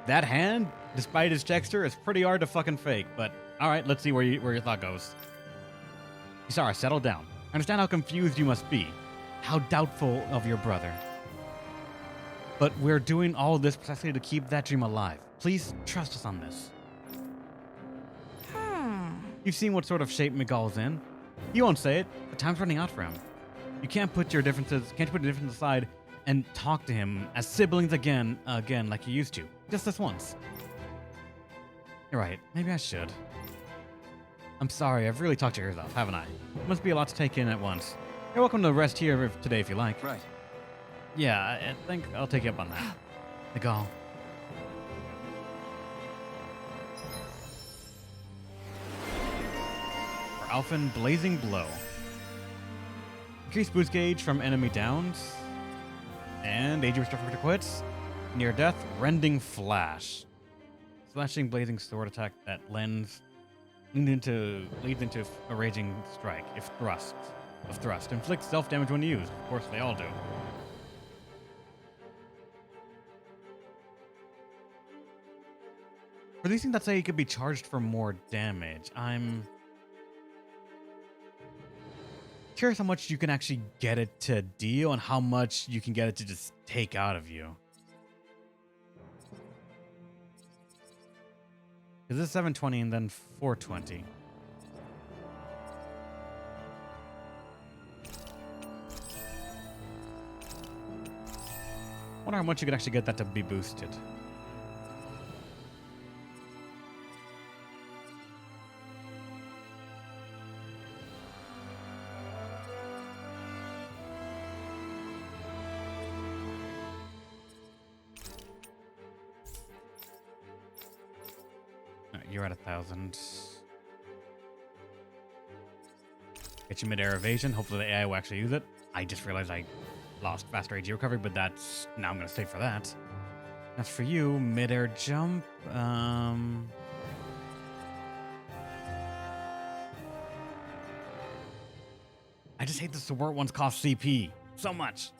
Speaker 1: That hand, despite his texture, is pretty hard to fucking fake, but alright, let's see where your thought goes. Kisara, settle down. I understand how confused you must be. How doubtful of your brother. But we're doing all this precisely to keep that dream alive. Please trust us on this. You've seen what sort of shape Miguel's in. He won't say it, but time's running out for him. You can't put your differences aside and talk to him as siblings again like you used to. Just this once. You're right, maybe I should. I'm sorry, I've really talked your ears off, haven't I? Must be a lot to take in at once. You're welcome to rest here today if you like.
Speaker 4: Right.
Speaker 1: Yeah, I think I'll take you up on that. Miguel. For Alphen, Blazing Blow. Increase boost gauge from enemy downs. And age restriction for quits. Near death, Rending Flash. Slashing blazing sword attack that leads into a raging strike if thrust. Inflicts self-damage when used. Of course, they all do. For these things that say you could be charged for more damage, I'm curious how much you can actually get it to deal and how much you can get it to just take out of you. Is this 720 and then 420? Wonder how much you could actually get that to be boosted. You're at 1,000. Get you mid-air evasion. Hopefully the AI will actually use it. I just realized I lost faster AG recovery, but that's now I'm gonna stay for that. That's for you. Mid-air jump. I just hate the support ones cost CP so much.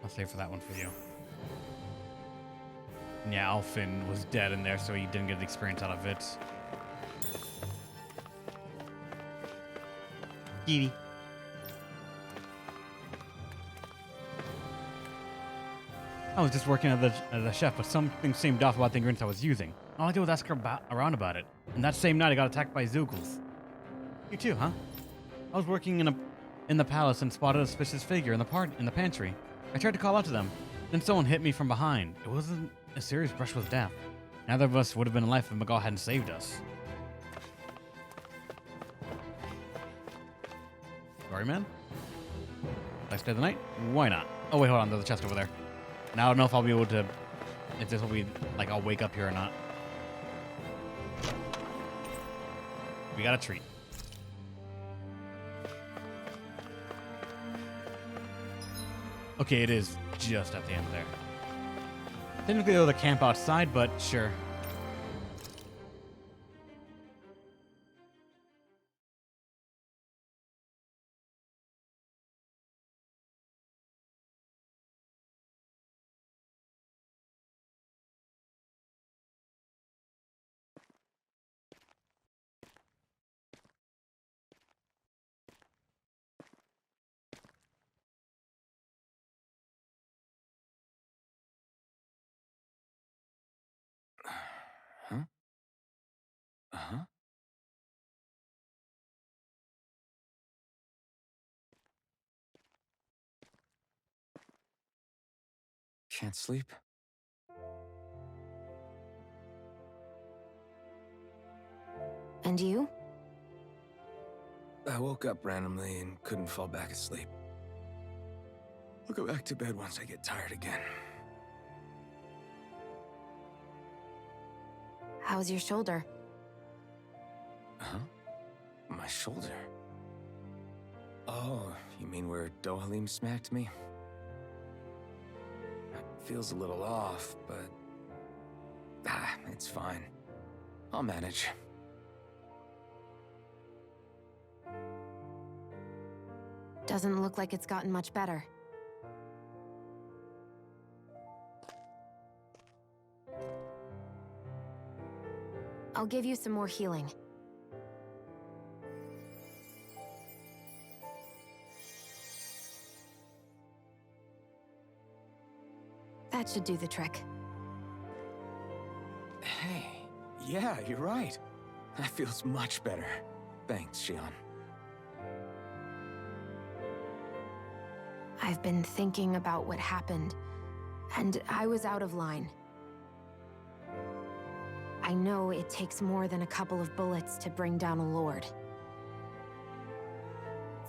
Speaker 1: I'll save for that one for you. And yeah, Alphen was dead in there, so he didn't get the experience out of it. Kitty. I was just working as a chef, but something seemed off about the ingredients I was using. All I did was ask her around about it. And that same night, I got attacked by Zoogles. You too, huh? I was working in the palace and spotted a suspicious figure in the pantry. I tried to call out to them. Then someone hit me from behind. It wasn't a serious brush with death. Neither of us would have been alive if Magal hadn't saved us. Sorry, man. Did I stay the night? Why not? Oh, wait, hold on. There's a chest over there. Now I don't know if I'll be able to... If this will be... Like, I'll wake up here or not. We got a treat. Okay, it is just at the end there. Technically, though, the camp outside, but sure.
Speaker 4: Huh? Uh-huh. Can't sleep?
Speaker 2: And you?
Speaker 4: I woke up randomly and couldn't fall back asleep. I'll go back to bed once I get tired again.
Speaker 2: How's your shoulder?
Speaker 4: Huh? My shoulder? Oh, you mean where Dohalim smacked me? It feels a little off, but... it's fine. I'll manage.
Speaker 2: Doesn't look like it's gotten much better. I'll give you some more healing. That should do the trick.
Speaker 4: Hey, yeah, you're right. That feels much better. Thanks, Xion.
Speaker 2: I've been thinking about what happened, and I was out of line. I know it takes more than a couple of bullets to bring down a lord.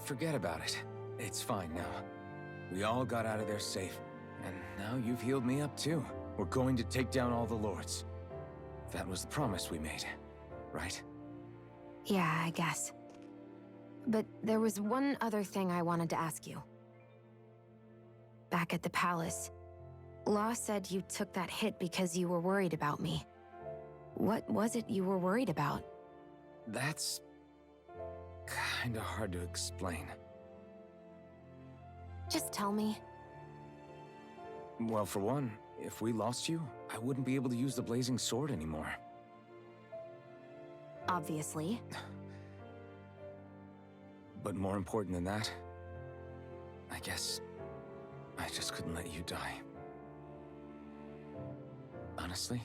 Speaker 4: Forget about it. It's fine now. We all got out of there safe, and now you've healed me up too. We're going to take down all the lords. That was the promise we made, right?
Speaker 2: Yeah, I guess. But there was one other thing I wanted to ask you. Back at the palace, Law said you took that hit because you were worried about me. What was it you were worried about?
Speaker 4: That's... kinda hard to explain.
Speaker 2: Just tell me.
Speaker 4: Well, for one, if we lost you, I wouldn't be able to use the blazing sword anymore.
Speaker 2: Obviously.
Speaker 4: But more important than that, I guess I just couldn't let you die. Honestly,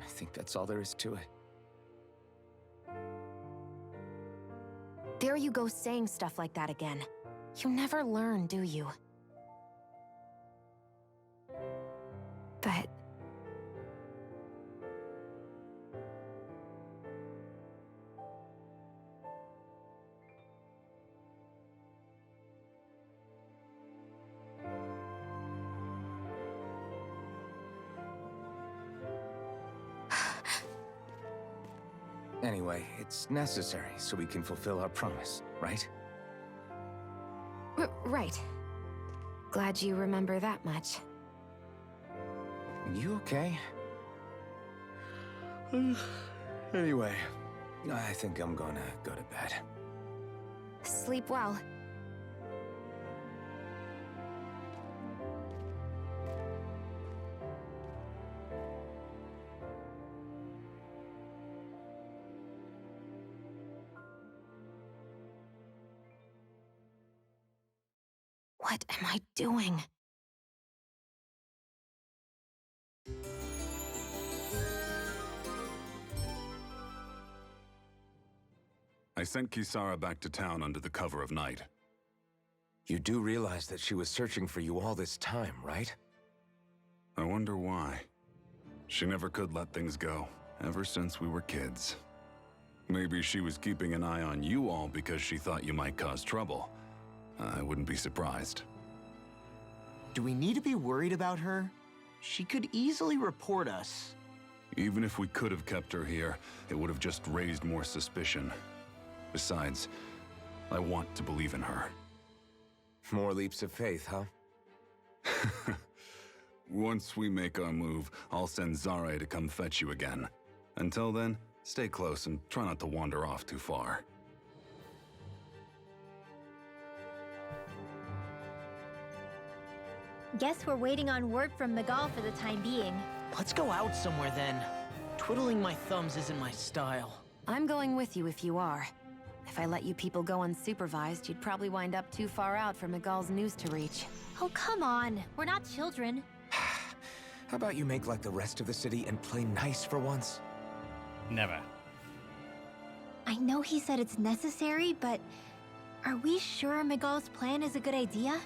Speaker 4: I think that's all there is to it.
Speaker 2: There you go saying stuff like that again. You never learn, do you? But...
Speaker 4: Anyway, it's necessary so we can fulfill our promise, right?
Speaker 2: Right. Glad you remember that much.
Speaker 4: You okay? Anyway, I think I'm gonna go to bed.
Speaker 2: Sleep well. What am I doing?
Speaker 7: I sent Kisara back to town under the cover of night.
Speaker 4: You do realize that she was searching for you all this time, right?
Speaker 7: I wonder why. She never could let things go, ever since we were kids. Maybe she was keeping an eye on you all because she thought you might cause trouble. I wouldn't be surprised.
Speaker 3: Do we need to be worried about her? She could easily report us.
Speaker 7: Even if we could have kept her here, it would have just raised more suspicion. Besides, I want to believe in her.
Speaker 4: More leaps of faith, huh?
Speaker 7: Once we make our move, I'll send Zare to come fetch you again. Until then, stay close and try not to wander off too far.
Speaker 5: Guess we're waiting on word from Miguel for the time being.
Speaker 3: Let's go out somewhere then. Twiddling my thumbs isn't my style.
Speaker 2: I'm going with you if you are. If I let you people go unsupervised, you'd probably wind up too far out for Miguel's news to reach.
Speaker 5: Oh, come on. We're not children.
Speaker 4: How about you make like the rest of the city and play nice for once?
Speaker 1: Never.
Speaker 5: I know he said it's necessary, but are we sure Miguel's plan is a good idea?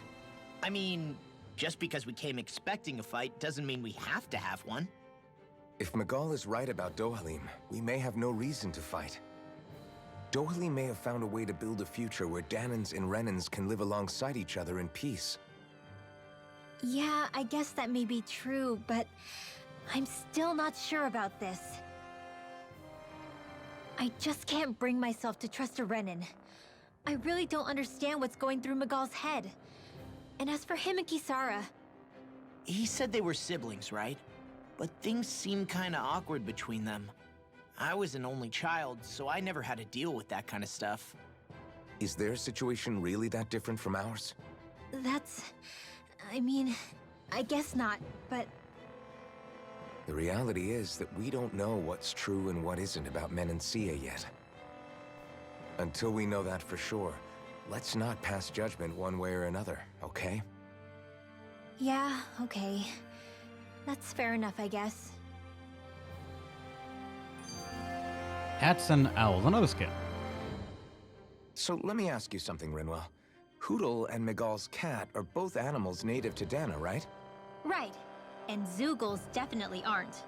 Speaker 3: I mean, just because we came expecting a fight doesn't mean we have to have one.
Speaker 4: If Miguel is right about Dohalim, we may have no reason to fight. Dohalim may have found a way to build a future where Dahnans and Renans can live alongside each other in peace.
Speaker 5: Yeah, I guess that may be true, but I'm still not sure about this. I just can't bring myself to trust a Renan. I really don't understand what's going through Miguel's head. And as for him and Kisara...
Speaker 3: He said they were siblings, right? But things seem kinda awkward between them. I was an only child, so I never had to deal with that kind of stuff.
Speaker 4: Is their situation really that different from ours?
Speaker 5: That's... I mean, I guess not, but...
Speaker 4: The reality is that we don't know what's true and what isn't about Menancia yet. Until we know that for sure, let's not pass judgment one way or another, okay?
Speaker 5: Yeah, okay. That's fair enough, I guess.
Speaker 1: Cats and owls, another skill.
Speaker 4: So let me ask you something, Rinwell. Hootle and Miguel's cat are both animals native to Dahna, right?
Speaker 5: Right. And Zoogles definitely aren't.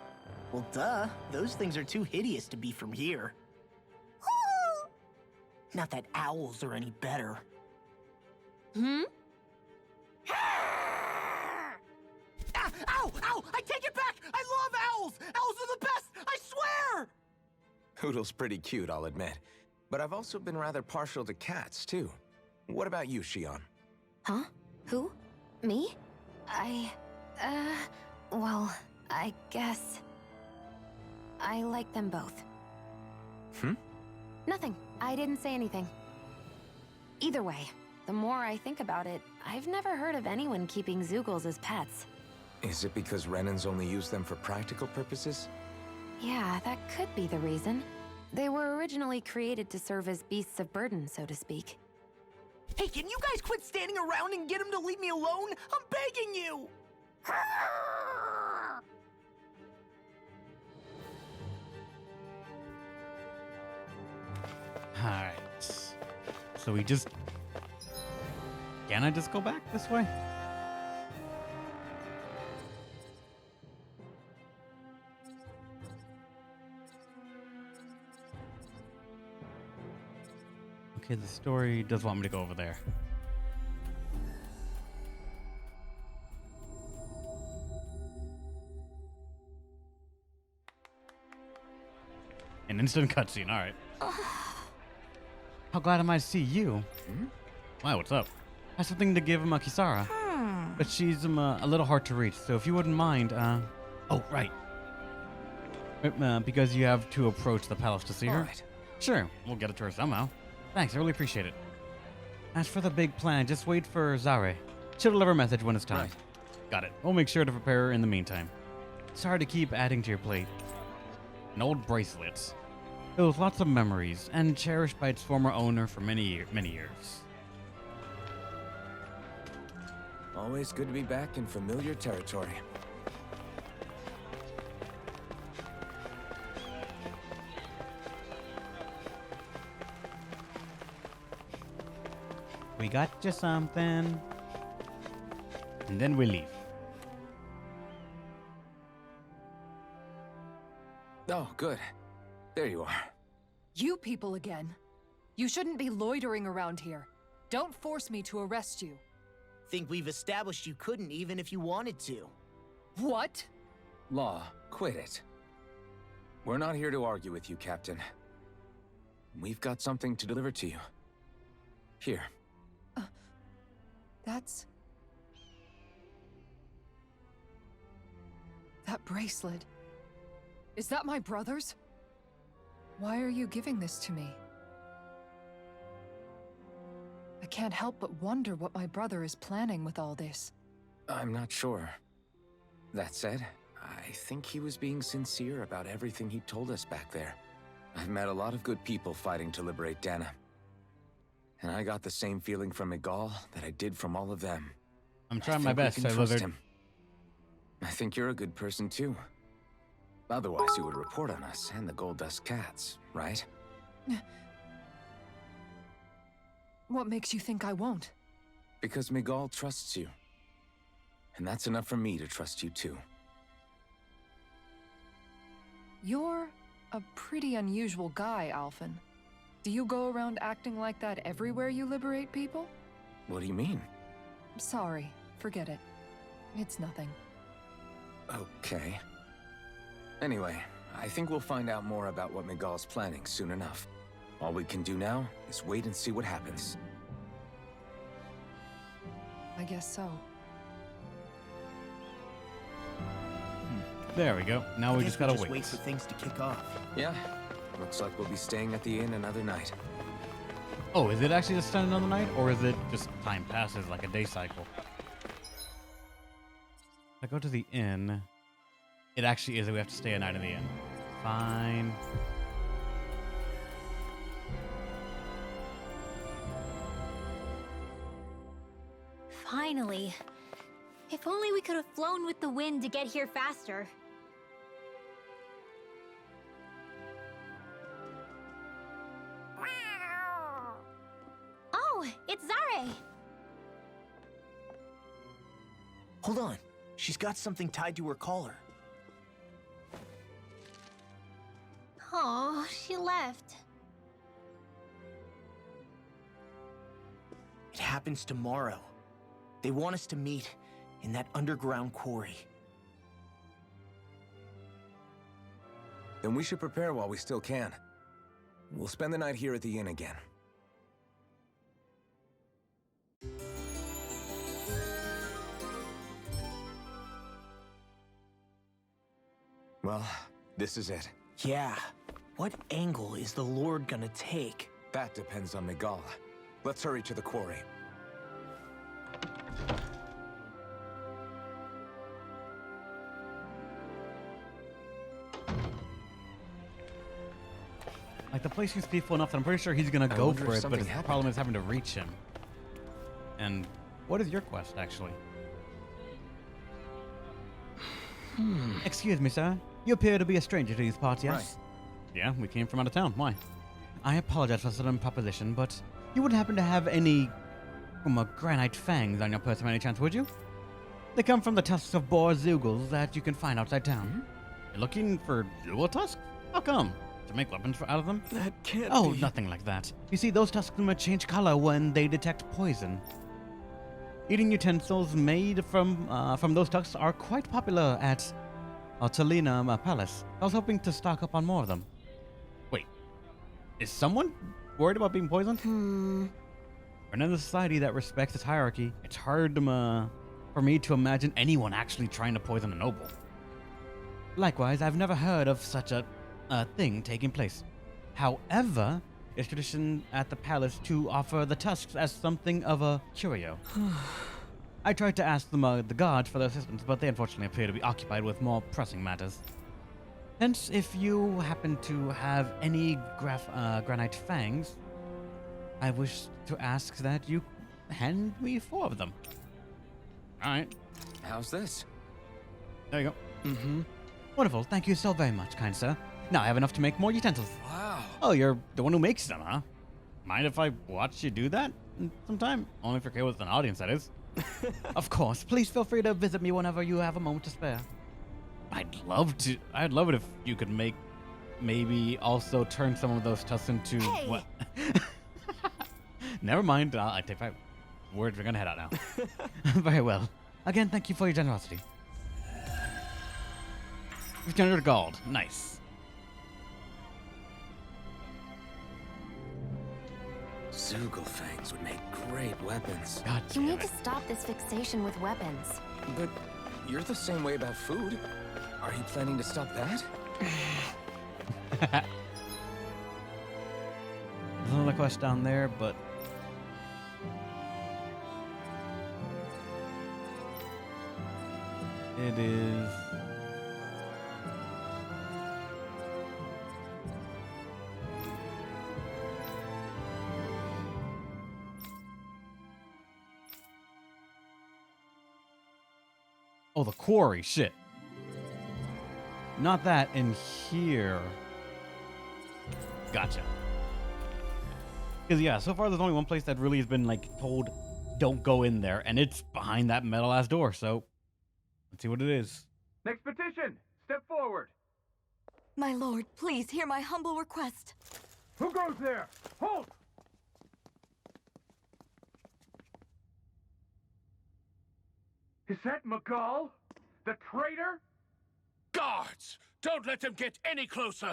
Speaker 3: Well, duh. Those things are too hideous to be from here. Not that owls are any better.
Speaker 2: Hmm?
Speaker 3: Ah, ow! Ow! I take it back! I love owls! Owls are the best! I swear!
Speaker 4: Hootle's pretty cute, I'll admit. But I've also been rather partial to cats, too. What about you, Shion?
Speaker 2: Huh? Who? Me? Well, I guess... I like them both.
Speaker 4: Hmm?
Speaker 2: Nothing. I didn't say anything. Either way, the more I think about it, I've never heard of anyone keeping Zoogles as pets.
Speaker 4: Is it because Renans only use them for practical purposes?
Speaker 2: Yeah, that could be the reason. They were originally created to serve as beasts of burden, so to speak.
Speaker 3: Hey, can you guys quit standing around and get him to leave me alone? I'm begging you!
Speaker 1: Alright. So we just... Can I just go back this way? Okay, the story does want me to go over there. An instant cutscene, alright. How glad am I to see you? Wow, what's up? I have something to give Kisara. But she's a little hard to reach, so if you wouldn't mind, oh, right. Because you have to approach the palace to see her?
Speaker 4: Alright.
Speaker 1: Sure, we'll get it to her somehow. Thanks, I really appreciate it. As for the big plan, just wait for Zare. She'll deliver a message when it's time.
Speaker 4: Right.
Speaker 1: Got it. We'll make sure to prepare her in the meantime. Sorry to keep adding to your plate. An old bracelet. It was lots of memories, and cherished by its former owner for many years.
Speaker 4: Always good to be back in familiar territory.
Speaker 1: We got you something. And then we leave.
Speaker 4: Oh, good. There you are.
Speaker 8: You people again. You shouldn't be loitering around here. Don't force me to arrest you.
Speaker 3: Think we've established you couldn't even if you wanted to.
Speaker 8: What?
Speaker 4: Law, quit it. We're not here to argue with you, Captain. We've got something to deliver to you. Here.
Speaker 8: That's... That bracelet. Is that my brother's? Why are you giving this to me? I can't help but wonder what my brother is planning with all this.
Speaker 4: I'm not sure. That said, I think he was being sincere about everything he told us back there. I've met a lot of good people fighting to liberate Dana. And I got the same feeling from Miguel that I did from all of them.
Speaker 1: I'm trying
Speaker 4: I
Speaker 1: my
Speaker 4: think we
Speaker 1: best,
Speaker 4: can
Speaker 1: Sir
Speaker 4: trust
Speaker 1: Lizard.
Speaker 4: him. I think you're a good person too. Otherwise you would report on us and the Gold Dust Cats, right?
Speaker 8: What makes you think I won't?
Speaker 4: Because Miguel trusts you. And that's enough for me to trust you too.
Speaker 8: You're a pretty unusual guy, Alphen. Do you go around acting like that everywhere you liberate people?
Speaker 4: What do you mean?
Speaker 8: Sorry, forget it. It's nothing.
Speaker 4: Okay. Anyway, I think we'll find out more about what Miguel's planning soon enough. All we can do now is wait and see what happens.
Speaker 8: I guess so.
Speaker 1: There we go. Now we just gotta wait.
Speaker 3: Wait for things to kick off.
Speaker 4: Yeah, looks like we'll be staying at the inn another night.
Speaker 1: Oh, is it actually just spend another night, or is it just time passes like a day cycle? If I go to the inn, it actually is that we have to stay a night in the inn. Fine.
Speaker 5: Finally. If only we could have flown with the wind to get here faster. Oh, it's Zare!
Speaker 3: Hold on. She's got something tied to her collar.
Speaker 5: Oh, she left.
Speaker 3: It happens tomorrow. They want us to meet in that underground quarry.
Speaker 4: Then we should prepare while we still can. We'll spend the night here at the inn again. Well, this is it.
Speaker 3: Yeah. What angle is the Lord gonna take?
Speaker 4: That depends on Miguel. Let's hurry to the quarry.
Speaker 1: Like, the place seems peaceful enough that I'm pretty sure he's gonna
Speaker 4: I
Speaker 1: go
Speaker 4: wonder
Speaker 1: for
Speaker 4: if
Speaker 1: it, but
Speaker 4: something
Speaker 1: his
Speaker 4: happened.
Speaker 1: problem is having to reach him. And what is your quest, actually? Excuse me, sir. You appear to be a stranger to these parts, yes? Yeah, we came from out of town. Why? I apologize for sudden proposition, but you wouldn't happen to have any granite fangs on your person by any chance, would you? They come from the tusks of boar Zeugles that you can find outside town. You're looking for Zeugle tusks? How come? To make weapons out of them?
Speaker 3: That can't
Speaker 1: Oh, nothing like that. You see, those tusks might change color when they detect poison. Eating utensils made from those tusks are quite popular at Talina Palace. I was hoping to stock up on more of them. Wait, is someone worried about being poisoned? We're in a society that respects its hierarchy. It's hard for me to imagine anyone actually trying to poison a noble. Likewise, I've never heard of such a thing taking place. However, it's tradition at the palace to offer the tusks as something of a curio. I tried to ask the guards for their assistance, but they unfortunately appear to be occupied with more pressing matters. Hence, if you happen to have any granite fangs, I wish to ask that you hand me 4 of them. All right.
Speaker 4: How's this?
Speaker 1: There you go. Wonderful. Thank you so very much, kind sir. Now I have enough to make more utensils.
Speaker 4: Wow.
Speaker 1: Oh, you're the one who makes them, huh? Mind if I watch you do that? some time. Only if you're okay with an audience, that is. Of course. Please feel free to visit me whenever you have a moment to spare. I'd love to. I'd love it if you could maybe also turn some of those tusks into what? Never mind. I take my words. We're gonna head out now. Very well. Again, thank you for your generosity. 1500 gold. Nice.
Speaker 4: Zoogle fangs would make great weapons.
Speaker 1: God
Speaker 2: You
Speaker 1: damn
Speaker 2: need
Speaker 1: it.
Speaker 2: to stop this fixation with weapons.
Speaker 4: But you're the same way about food. Are you planning to stop that?
Speaker 1: There's another quest down there, but it is. Oh, the quarry. Shit. Not that in here. Gotcha. Because, yeah, so far there's only one place that really has been, like, told, don't go in there, and it's behind that metal-ass door, so let's see what it is.
Speaker 9: Next petition! Step forward!
Speaker 6: My lord, please hear my humble request.
Speaker 9: Who goes there? Halt! Is that Magal? The traitor?
Speaker 10: Guards! Don't let them get any closer!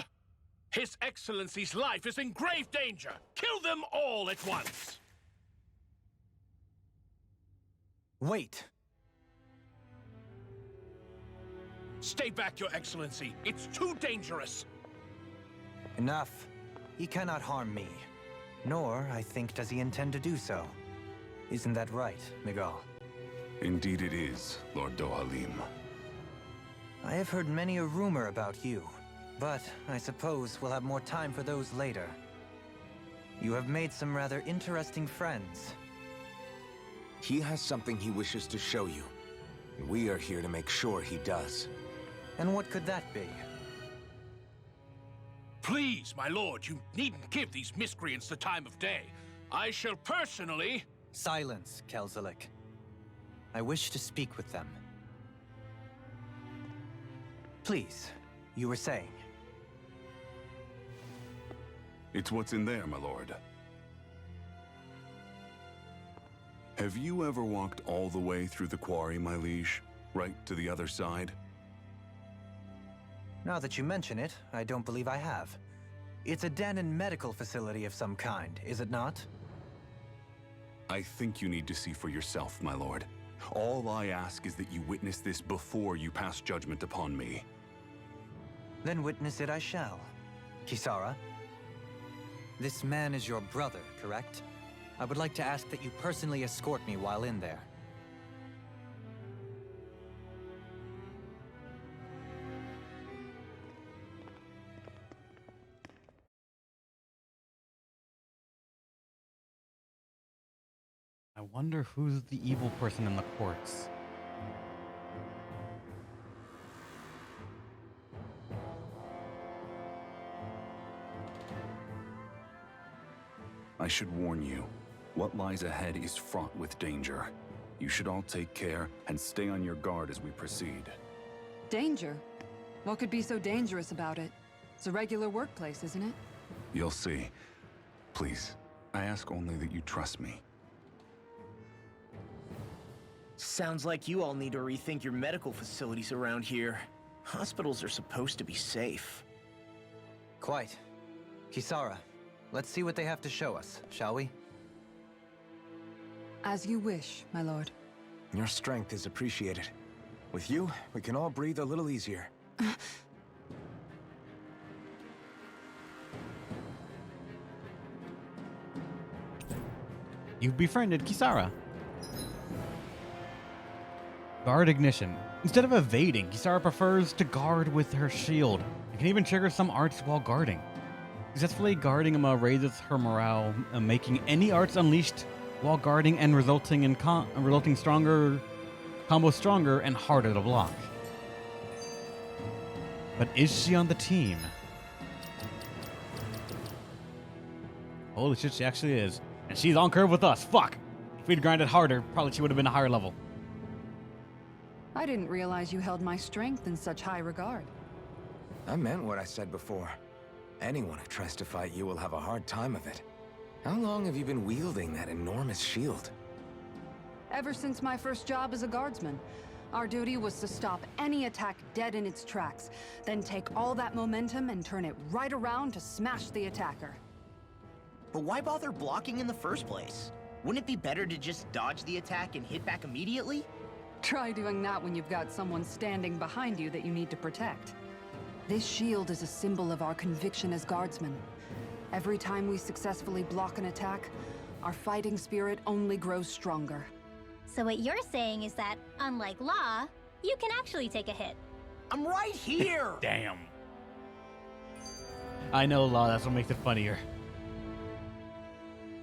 Speaker 10: His Excellency's life is in grave danger! Kill them all at once!
Speaker 3: Wait.
Speaker 10: Stay back, Your Excellency. It's too dangerous.
Speaker 11: Enough. He cannot harm me. Nor, I think, does he intend to do so. Isn't that right, Miguel?
Speaker 7: Indeed it is, Lord Dohalim.
Speaker 11: I have heard many a rumor about you, but I suppose we'll have more time for those later. You have made some rather interesting friends.
Speaker 4: He has something he wishes to show you. And we are here to make sure he does.
Speaker 11: And what could that be?
Speaker 10: Please, my lord, you needn't give these miscreants the time of day. I shall personally...
Speaker 11: Silence, Kelzelik. I wish to speak with them. Please, you were saying.
Speaker 7: It's what's in there, my lord. Have you ever walked all the way through the quarry, my liege? Right to the other side?
Speaker 11: Now that you mention it, I don't believe I have. It's a den and medical facility of some kind, is it not?
Speaker 7: I think you need to see for yourself, my lord. All I ask is that you witness this before you pass judgment upon me.
Speaker 11: Then witness it I shall. Kisara, this man is your brother, correct? I would like to ask that you personally escort me while in there.
Speaker 1: I wonder who's the evil person in the courts.
Speaker 7: I should warn you, what lies ahead is fraught with danger. You should all take care and stay on your guard as we proceed.
Speaker 8: Danger? What could be so dangerous about it? It's a regular workplace, isn't it?
Speaker 7: You'll see. Please, I ask only that you trust me.
Speaker 3: Sounds like you all need to rethink your medical facilities around here. Hospitals are supposed to be safe.
Speaker 11: Quite. Kisara, let's see what they have to show us, shall we?
Speaker 8: As you wish, my lord.
Speaker 4: Your strength is appreciated. With you, we can all breathe a little easier.
Speaker 1: You've befriended Kisara. Guard ignition. Instead of evading, Kisara prefers to guard with her shield. It can even trigger some arts while guarding. Successfully guarding raises her morale, making any arts unleashed while guarding and resulting in combos stronger and harder to block. But is she on the team? Holy shit, she actually is. And she's on curve with us. Fuck. If we'd grinded harder, probably she would have been a higher level.
Speaker 8: I didn't realize you held my strength in such high regard.
Speaker 4: I meant what I said before. Anyone who tries to fight you will have a hard time of it. How long have you been wielding that enormous shield?
Speaker 8: Ever since my first job as a guardsman, our duty was to stop any attack dead in its tracks, then take all that momentum and turn it right around to smash the attacker.
Speaker 3: But why bother blocking in the first place? Wouldn't it be better to just dodge the attack and hit back immediately?
Speaker 8: Try doing that when you've got someone standing behind you that you need to protect. This shield is a symbol of our conviction as guardsmen. Every time we successfully block an attack, our fighting spirit only grows stronger.
Speaker 6: So what you're saying is that, unlike Law, you can actually take a hit.
Speaker 3: I'm right here!
Speaker 1: Damn. I know, Law, that's what makes it funnier.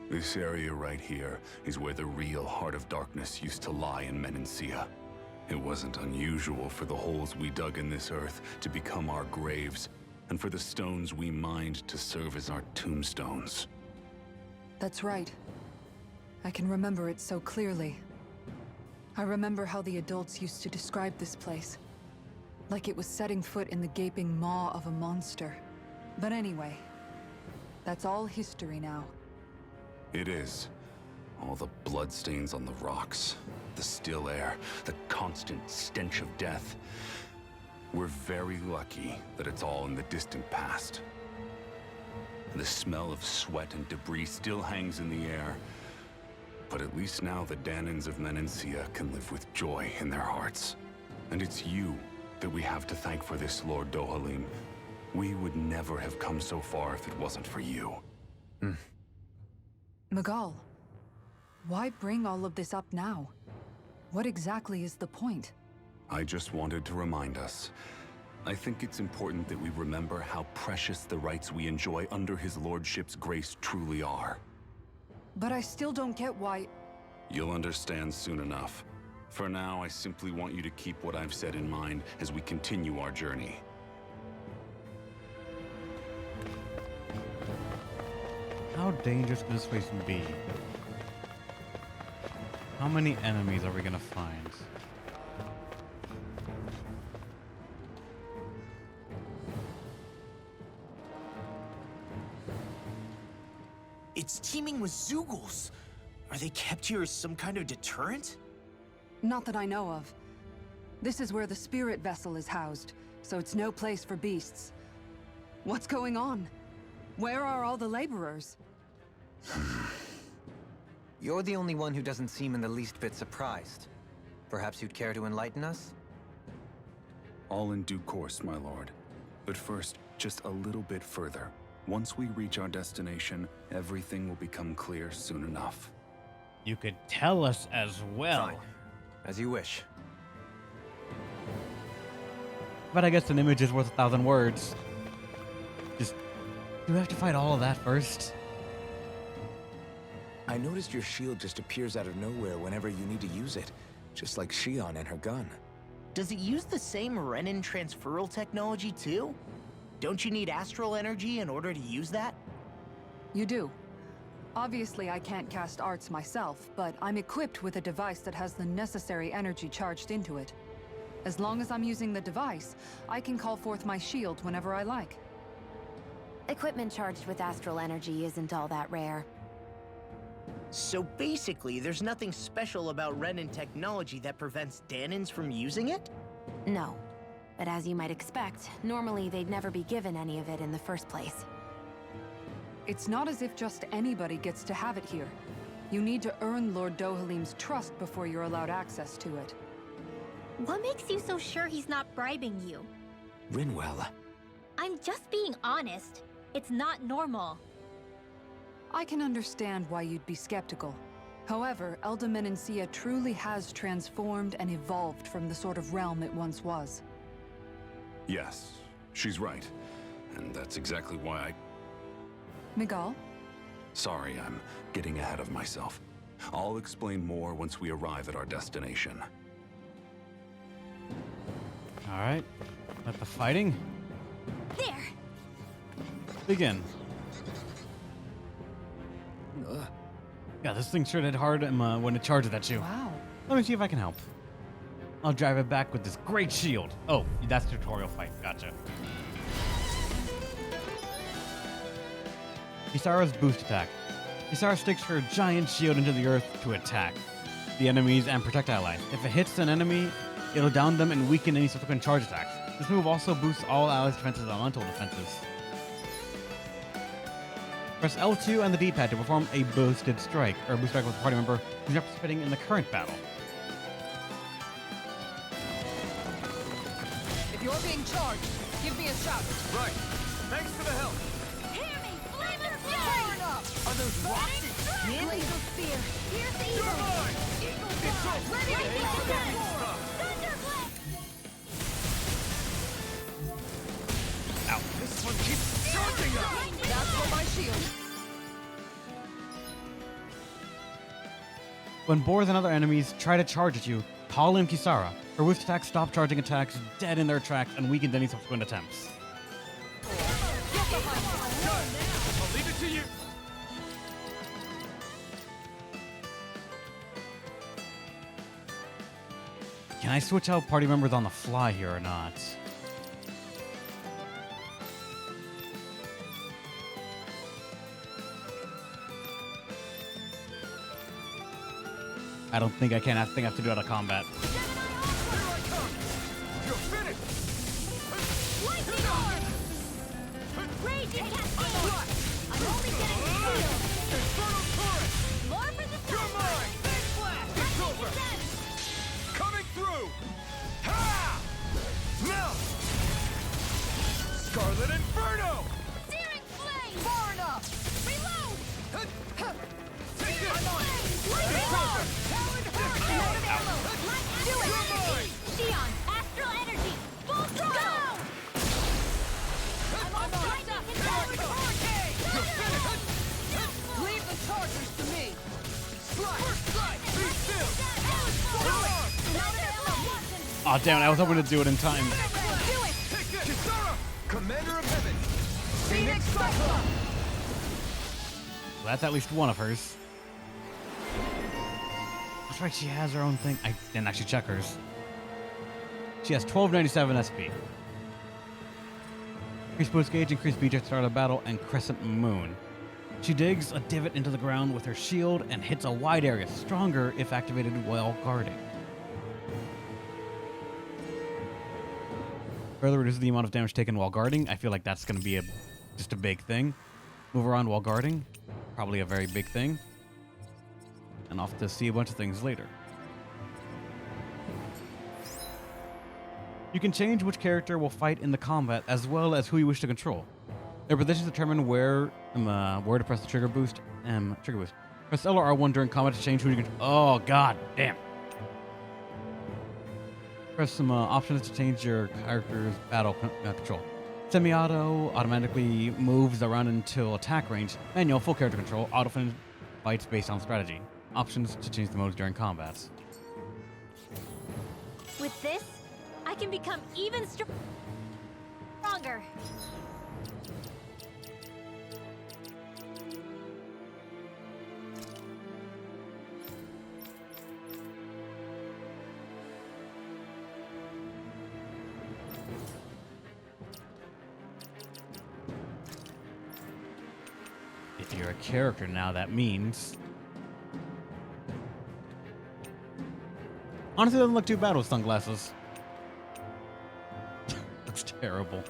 Speaker 7: This area right here is where the real Heart of Darkness used to lie in Menancia. It wasn't unusual for the holes we dug in this earth to become our graves, and for the stones we mined to serve as our tombstones.
Speaker 8: That's right. I can remember it so clearly. I remember how the adults used to describe this place. Like it was setting foot in the gaping maw of a monster. But anyway, that's all history now.
Speaker 7: It is. All the bloodstains on the rocks, the still air, the constant stench of death. We're very lucky that it's all in the distant past. The smell of sweat and debris still hangs in the air. But at least now the Dahnans of Menancia can live with joy in their hearts. And it's you that we have to thank for this, Lord Dohalim. We would never have come so far if it wasn't for you.
Speaker 8: Miguel, why bring all of this up now? What exactly is the point?
Speaker 7: I just wanted to remind us. I think it's important that we remember how precious the rights we enjoy under his lordship's grace truly are.
Speaker 8: But I still don't get why...
Speaker 7: You'll understand soon enough. For now, I simply want you to keep what I've said in mind as we continue our journey.
Speaker 1: How dangerous could this place be? How many enemies are we gonna find?
Speaker 3: It's teeming with Zeugles. Are they kept here as some kind of deterrent?
Speaker 8: Not that I know of. This is where the spirit vessel is housed, so it's no place for beasts. What's going on? Where are all the laborers?
Speaker 11: You're the only one who doesn't seem in the least bit surprised. Perhaps you'd care to enlighten us?
Speaker 7: All in due course, my lord. But first, just a little bit further. Once we reach our destination, everything will become clear soon enough.
Speaker 1: You could tell us as well.
Speaker 11: Fine. As you wish.
Speaker 1: But I guess an image is worth 1,000 words. Just, do we have to fight all of that first?
Speaker 4: I noticed your shield just appears out of nowhere whenever you need to use it, just like Shion and her gun.
Speaker 3: Does it use the same Renin transferal technology too? Don't you need astral energy in order to use that?
Speaker 8: You do. Obviously, I can't cast arts myself, but I'm equipped with a device that has the necessary energy charged into it. As long as I'm using the device, I can call forth my shield whenever I like.
Speaker 2: Equipment charged with astral energy isn't all that rare.
Speaker 3: So basically, there's nothing special about Renin technology that prevents Dahnans from using it?
Speaker 2: No. But as you might expect, normally they'd never be given any of it in the first place.
Speaker 8: It's not as if just anybody gets to have it here. You need to earn Lord Dohalim's trust before you're allowed access to it.
Speaker 6: What makes you so sure he's not bribing you?
Speaker 4: Rinwell.
Speaker 6: I'm just being honest. It's not normal.
Speaker 8: I can understand why you'd be skeptical. However, Elda Menancia truly has transformed and evolved from the sort of realm it once was.
Speaker 7: Yes, she's right. And that's exactly why I...
Speaker 8: Miguel?
Speaker 7: Sorry, I'm getting ahead of myself. I'll explain more once we arrive at our destination.
Speaker 1: Alright, let the fighting
Speaker 6: There!
Speaker 1: begin. Yeah, this thing sure did hard when it charges at you.
Speaker 8: Wow.
Speaker 1: Let me see if I can help. I'll drive it back with this great shield. Oh, that's tutorial fight. Gotcha. Kisara's boost attack. Kisara sticks her giant shield into the earth to attack the enemies and protect allies. If it hits an enemy, it'll down them and weaken any subsequent charge attacks. This move also boosts all allies' defenses and elemental defenses. Press L2 and the D-pad to perform a boosted strike, or boost strike with a party member who's not participating in the current battle.
Speaker 8: If you're being charged, give me a shout.
Speaker 4: Right. Thanks for the help.
Speaker 6: Hear me! Flame of flame!
Speaker 3: Are those rocks in
Speaker 6: Glacial spear! Pierce the
Speaker 4: You're
Speaker 6: eagle!
Speaker 4: mine!
Speaker 6: Eagle
Speaker 4: It's
Speaker 6: fly!
Speaker 4: over.
Speaker 6: Ready to
Speaker 4: It's
Speaker 6: go!
Speaker 4: okay.
Speaker 6: Thunderblade!
Speaker 4: Ow. This one keeps charging us.
Speaker 8: That's for my shield.
Speaker 1: When boars and other enemies try to charge at you, call in Kisara. Her boost attacks stop charging attacks dead in their tracks and weakens any subsequent attempts.
Speaker 4: I'll leave it to you.
Speaker 1: Can I switch out party members on the fly here or not? I don't think I can. I think I have to do it out of combat.
Speaker 4: You're finished.
Speaker 6: Lightning orb! Raging cascade! I'm only getting started!
Speaker 4: Infernal turret.
Speaker 6: More for the
Speaker 4: You're mine.
Speaker 6: Big blast!
Speaker 4: It's over. Coming through. Ha! Melt. Scarlet Inferno.
Speaker 6: Searing flame!
Speaker 8: Far enough!
Speaker 6: Reload!
Speaker 4: Take it.
Speaker 6: Lightning orb! Another ammo! Do it!
Speaker 4: You're mine.
Speaker 6: Xion, astral energy! Full throttle! I'm all lightning controlled!
Speaker 8: Leave the chargers to me.
Speaker 4: First strike. Be still.
Speaker 1: Oh damn it, I was hoping to do it in time.
Speaker 4: Take it. Kisara, Commander of Heaven.
Speaker 8: Phoenix Cyclops!
Speaker 1: Well, that's at least one of hers. That's right, she has her own thing. I didn't actually check hers. She has 1297 SP. Increased boost gauge, increased beach at the start of battle, and crescent moon. She digs a divot into the ground with her shield and hits a wide area, stronger if activated while guarding. Further reduces the amount of damage taken while guarding. I feel like that's going to be just a big thing. Move around while guarding, probably a very big thing. And off to see a bunch of things later. You can change which character will fight in the combat, as well as who you wish to control. Their positions determine where to press the trigger boost. Trigger boost. Press L or R1 during combat to change who you control. Oh god, damn. Press some options to change your character's battle control. Semi-auto automatically moves around until attack range. Manual full character control. Auto fights based on strategy. Options to change the modes during combats.
Speaker 5: With this, I can become even stronger.
Speaker 1: If you're a character now, that means... Honestly, it doesn't look too bad with sunglasses. That's terrible.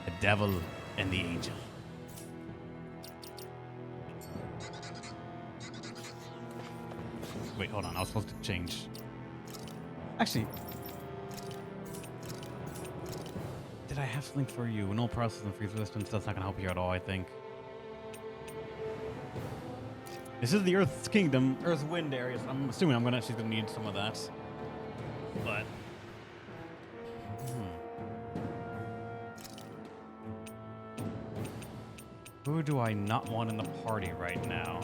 Speaker 1: The devil and the angel. Wait, hold on. I was supposed to change. Actually, did I have something for you? No process and freeze resistance. That's not gonna help you at all, I think. This is the Earth's Kingdom, Earth's Wind area. So I'm assuming she's gonna need some of that. But Who do I not want in the party right now?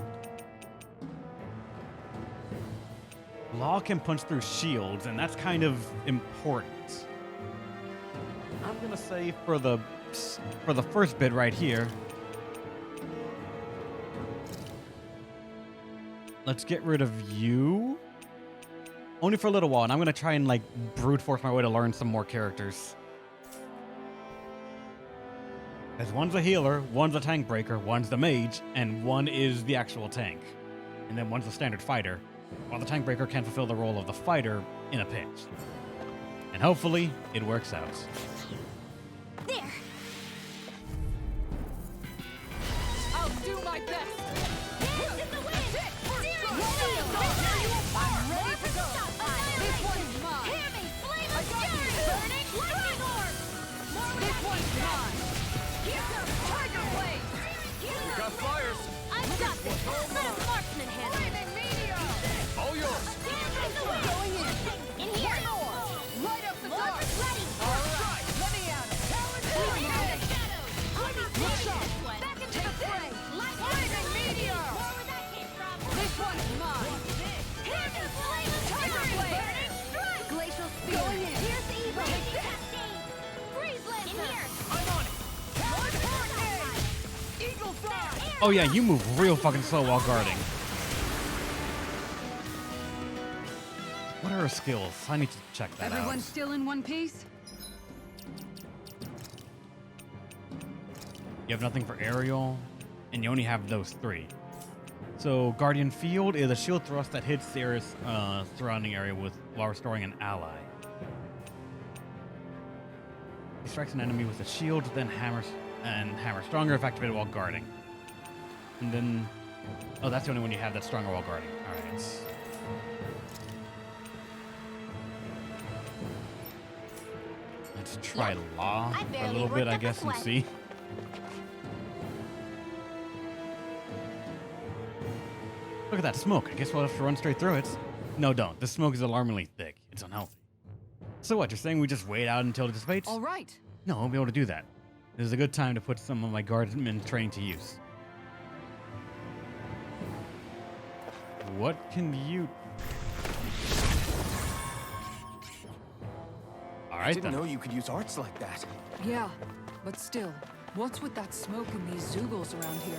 Speaker 1: Law can punch through shields, and that's kind of important. I'm gonna say for the first bit right here, let's get rid of you. Only for a little while, and I'm gonna try and like brute force my way to learn some more characters. Because one's a healer, one's a tank breaker, one's the mage, and one is the actual tank. And then one's the standard fighter, while the tank breaker can fulfill the role of the fighter in a pinch. And hopefully, it works out.
Speaker 6: There!
Speaker 8: I'll do my best.
Speaker 6: This is the win!
Speaker 8: I'm ready to go. This one's mine.
Speaker 6: Hear me! Flame
Speaker 8: I
Speaker 6: of
Speaker 8: got you,
Speaker 6: fury!
Speaker 8: Burning.
Speaker 6: Lightning orb! More
Speaker 8: This one's mine.
Speaker 6: Here's a tiger blade!
Speaker 4: We got flyers.
Speaker 6: I've got this! Let a marksman handle it!
Speaker 8: Flaming meteor.
Speaker 4: All yours.
Speaker 6: Going in! In here!
Speaker 8: Light up the
Speaker 6: Launch
Speaker 8: dark.
Speaker 6: ready!
Speaker 8: All right. Let me at it.
Speaker 6: Into the shadows! I'll be
Speaker 8: Look
Speaker 6: ready
Speaker 8: sharp.
Speaker 6: this one!
Speaker 8: Back into the fray.
Speaker 6: Lightning
Speaker 8: Flaming meteor.
Speaker 6: Where that came from?
Speaker 8: This one's mine.
Speaker 6: Hear me! Flame of
Speaker 8: Tiger
Speaker 6: fury!
Speaker 8: blade.
Speaker 6: Burning strike!
Speaker 8: Glacial spear.
Speaker 6: Going in! Here's evil! Cascade! Freeze lancer! In here!
Speaker 4: I'm on it.
Speaker 8: Eagle fly.
Speaker 1: Oh yeah, you move real fucking slow while guarding. What are her skills? I need to check that
Speaker 8: Everyone
Speaker 1: out.
Speaker 8: still in one piece?
Speaker 1: You have nothing for aerial, and you only have those three. So Guardian Field is a shield thrust that hits the area's surrounding area while restoring an ally. He strikes an enemy with a shield, then hammers stronger if activated while guarding. And then, oh, that's the only one you have that's stronger while guarding. All right. Let's try Law
Speaker 6: I
Speaker 1: for a
Speaker 6: barely
Speaker 1: little bit,
Speaker 6: worked
Speaker 1: I
Speaker 6: up a
Speaker 1: guess, and
Speaker 6: sweat.
Speaker 1: see. Look at that smoke. I guess we'll have to run straight through it. No, don't. The smoke is alarmingly thick. It's unhealthy. So what, you're saying we just wait out until it dissipates?
Speaker 8: All right.
Speaker 1: No, I won't be able to do that. This is a good time to put some of my guardsmen training to use. What can you... All
Speaker 4: I
Speaker 1: right,
Speaker 4: didn't
Speaker 1: then.
Speaker 4: know you could use arts like that.
Speaker 8: Yeah, but still, what's with that smoke and these Zoogles around here?